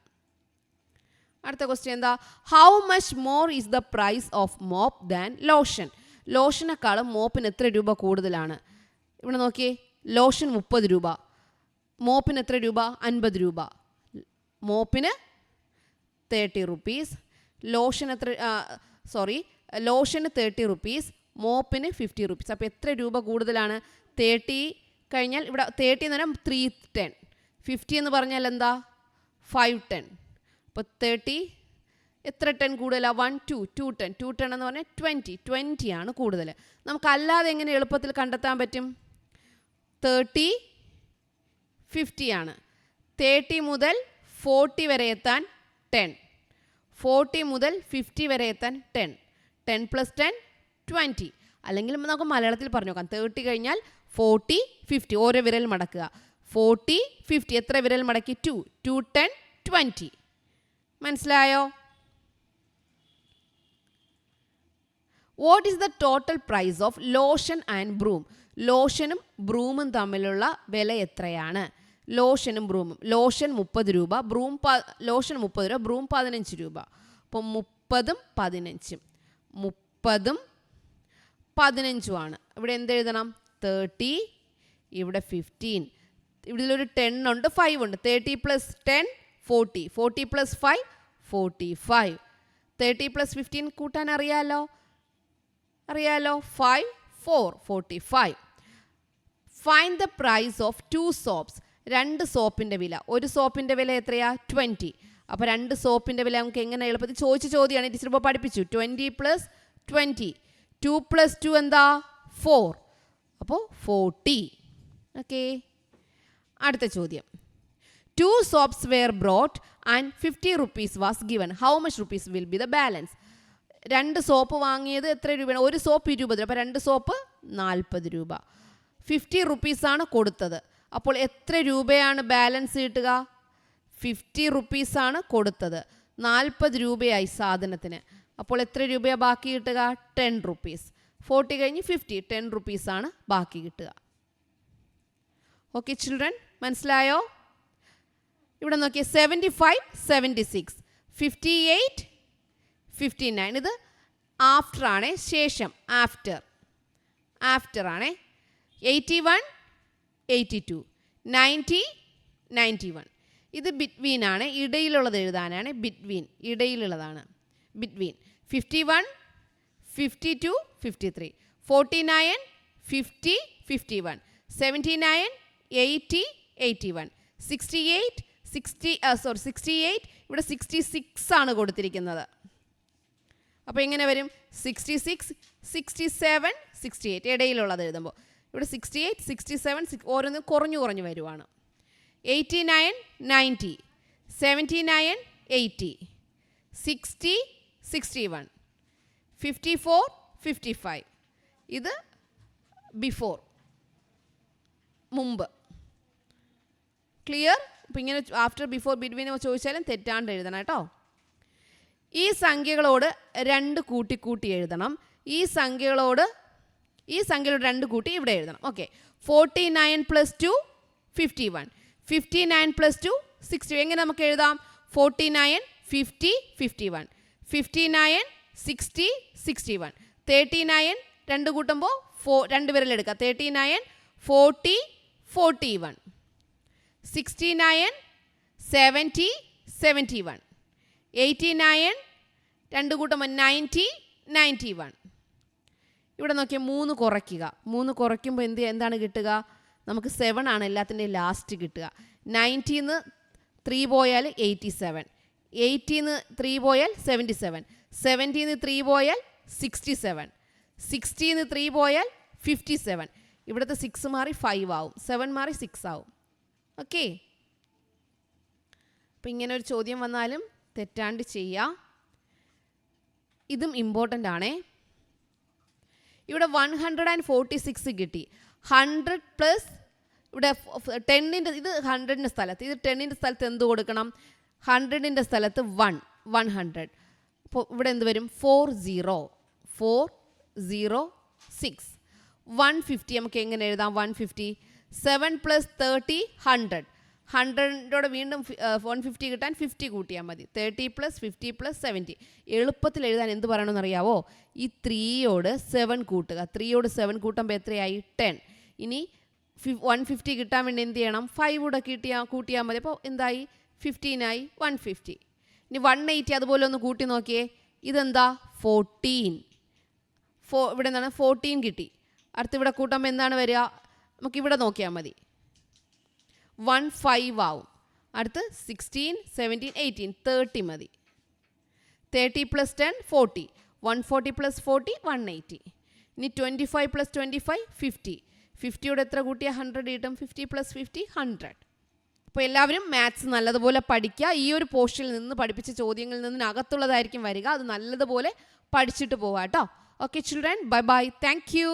അടുത്ത ക്വസ്റ്റ്യൻ എന്താ? How much more is the price of mop than lotion? ലോഷനേക്കാളും മോപ്പിന് എത്ര രൂപ കൂടുതലാണ്? ഇവിടെ നോക്കിയേ, ലോഷൻ 30 രൂപ, മോപ്പിന് എത്ര രൂപ? 50 രൂപ. മോപ്പിന് 30 റുപ്പീസ്, ലോഷന് 30 റുപ്പീസ്, മോപ്പിന് 50 റുപ്പീസ്. അപ്പോൾ എത്ര രൂപ കൂടുതലാണ്? 30 കഴിഞ്ഞാൽ ഇവിടെ 30 എന്ന് പറഞ്ഞാൽ 310. 50 എന്ന് പറഞ്ഞാൽ എന്താ? 510. അപ്പോൾ 30 എത്ര 10 കൂടുതലാണ്? 1 2 210. 210 എന്ന് പറഞ്ഞാൽ 20 ആണ് കൂടുതൽ. നമുക്കല്ലാതെ എങ്ങനെ എളുപ്പത്തിൽ കണ്ടെത്താൻ പറ്റും? 30 50 ആണ്. 30 മുതൽ 40 വരെ എത്താൻ 10. 40 മുതൽ 50 വരെ എത്താൻ 10. 10 + 10 20. അല്ലെങ്കിൽ നമുക്ക് മലയാളത്തിൽ പറഞ്ഞു നോക്കാം. 30 കഴിഞ്ഞാൽ 40 50 ഓരോ വിരൽ മടക്കുക. 40 50 എത്ര വിരൽ മടക്കി? 2 2 10 20. മനസ്സിലായോ? What is the total price of lotion and broom? ലോഷനും ബ്രൂമും തമ്മിലുള്ള വില എത്രയാണ്? ലോഷനും ബ്രൂമും. ലോഷൻ 30 രൂപ, ലോഷൻ 30 രൂപ, ബ്രൂം 15 രൂപ. അപ്പോൾ 30ഉം 15ഉം 30ഉം 15ഉം ആണ്. ഇവിടെ എന്തെഴുതണം? 30, ഇവിടെ 15, ഇതിലൊരു 10 ഉണ്ട്, 5 ഉണ്ട്. 30 + 10 40. 40 + 5 45. 30 + 15 കൂട്ടാൻ അറിയാലോ? 5 4 45. Find the price of 2 soaps. 2 സോപ്പിൻ്റെ വില. ഒരു സോപ്പിൻ്റെ വില എത്രയാ? 20. അപ്പോൾ 2 സോപ്പിൻ്റെ വില നമുക്ക് എങ്ങനെ എളുപ്പത്തിൽ ചോദിച്ച ചോദ്യമാണ്. ടീച്ചർ ഇപ്പോൾ പഠിപ്പിച്ചു. 20 + 20. 2 + 2 എന്താ? 4. അപ്പോൾ 40. ഓക്കെ. അടുത്ത ചോദ്യം. 2 soaps were brought and 50 rupees was given. How much rupees will be the balance? 2 soap വാങ്ങിയത് എത്ര രൂപയാണ്? ഒരു സോപ്പ് 20 രൂപ. അപ്പോൾ 2 സോപ്പ് 40 രൂപ. 50 റുപ്പീസാണ് കൊടുത്തത്. അപ്പോൾ എത്ര രൂപയാണ് ബാലൻസ് കിട്ടുക? 50 റുപ്പീസാണ് കൊടുത്തത്. 40 രൂപയായി സാധനത്തിന്. അപ്പോൾ എത്ര രൂപയാണ് ബാക്കി കിട്ടുക? 10 റുപ്പീസ്. 40 കഴിഞ്ഞ് 50, 10 റുപ്പീസാണ് ബാക്കി കിട്ടുക. ഓക്കെ ചിൽഡ്രൻ, മനസ്സിലായോ? ഇവിടെ നോക്കിയേ, 75, 76, 58, 59. ഇത് ആഫ്റ്റർ ആണേ, ശേഷം, ആഫ്റ്റർ ആണേ. 81, 82, 90, 91. ഇത് ബിറ്റ്വീൻ ആണ്, ഇടയിലുള്ളത് എഴുതാനാണ്. ഇടയിലുള്ളതാണ് ബിറ്റ്വീൻ. 51, 52, 53, 49, 50, 51, 79, 80, 81, 68, 68. ഇവിടെ 66 ആണ് കൊടുത്തിരിക്കുന്നത്. അപ്പോൾ എങ്ങനെ വരും? 66, 67, 68 ഇടയിലുള്ളത് എഴുതുമ്പോൾ ഇവിടെ 68, 67 ഓരോന്നും കുറഞ്ഞു വരുവാണ്. 89, 90, 79, 80, 60, 61, 54, 55. ഇത് ബിഫോർ, മുമ്പ്. ക്ലിയർ? അപ്പോൾ ഇങ്ങനെ ആഫ്റ്റർ, ബിഫോർ, ബിറ്റ്വീൻ ചോദിച്ചാലും തെറ്റാണ്ട് എഴുതണം കേട്ടോ. ഈ സംഖ്യകളോട് 2 കൂട്ടി എഴുതണം. ഈ സംഖ്യകളോട് 2 കൂട്ടി ഇവിടെ എഴുതണം. ഓക്കെ. 49 + 2, 51. 59 + 2, 60. എങ്ങനെ നമുക്ക് എഴുതാം? 49, 50, 51. 59, 60, 61. 39 2 കൂട്ടുമ്പോൾ 2 വിരലെടുക്കുക. 39, 40, 41. 69, 70, 71. 89 2 കൂട്ടുമ്പോൾ 90, 91. ഇവിടെ നോക്കിയാൽ 3 കുറയ്ക്കുക. 3 കുറയ്ക്കുമ്പോൾ എന്താണ് കിട്ടുക? നമുക്ക് 7 ആണ് എല്ലാത്തിൻ്റെയും ലാസ്റ്റ് കിട്ടുക. 90 3 പോയാൽ 87, 80 3 പോയാൽ 77, 70 3 പോയാൽ 67, 60 3 പോയാൽ 57. ഇവിടുത്തെ 6 മാറി 5 ആവും, 7 മാറി 6 ആവും. ഓക്കെ. അപ്പം ഇങ്ങനെ ഒരു ചോദ്യം വന്നാലും തെറ്റാണ്ട് ചെയ്യുക. ഇതും ഇമ്പോർട്ടൻ്റ് ആണേ. ഇവിടെ 146 കിട്ടി. 100 പ്ലസ് ഇവിടെ 10ൻ്റെ, ഇത് 100ൻ്റെ സ്ഥലത്ത്, ഇത് 10ൻ്റെ സ്ഥലത്ത് എന്ത് കൊടുക്കണം? 100ൻ്റെ സ്ഥലത്ത് 100. അപ്പോൾ ഇവിടെ എന്ത് വരും? 406. 150 നമുക്ക് എങ്ങനെ എഴുതാം? 150. 7 + 30, 100. 100ോടെ വീണ്ടും 150 കിട്ടാൻ 50 കൂട്ടിയാൽ മതി. 30 + 50 + 70. എളുപ്പത്തിൽ എഴുതാൻ എന്ത് പറയണമെന്ന് അറിയാവോ? ഈ 3യോട് 7 കൂട്ടുക. 3യോട് 7 കൂട്ടുമ്പോൾ എത്രയായി? 10. ഇനി 150 കിട്ടാൻ വേണ്ടി എന്ത് ചെയ്യണം? 5 കൂടെ കൂട്ടിയാൽ മതി. അപ്പോൾ എന്തായി? 15 ആയി. 150. ഇനി 180 അതുപോലെ ഒന്ന് കൂട്ടി നോക്കിയേ. ഇതെന്താ? 14. ഇവിടെ എന്താണ്? 14 കിട്ടി. അടുത്ത് ഇവിടെ കൂട്ടുമ്പോൾ എന്താണ് വരിക? നമുക്കിവിടെ നോക്കിയാൽ മതി. 15 ആവും. അടുത്ത് 16, 17, 18, 30 മതി. 30 + 10, 40. 140 + 40, 180. ഇനി 25 + 25, 50. 50യോട് എത്ര കൂട്ടിയാൽ 100 കിട്ടും? 50 + 50, 100. അപ്പോൾ എല്ലാവരും മാത്സ് നല്ലതുപോലെ പഠിക്കുക. ഈ ഒരു പോർഷനിൽ നിന്ന് പഠിപ്പിച്ച ചോദ്യങ്ങളിൽ നിന്ന് അകത്തുള്ളതായിരിക്കും വരിക. അത് നല്ലതുപോലെ പഠിച്ചിട്ട് പോവാം കേട്ടോ. Okay children, bye bye. Thank you.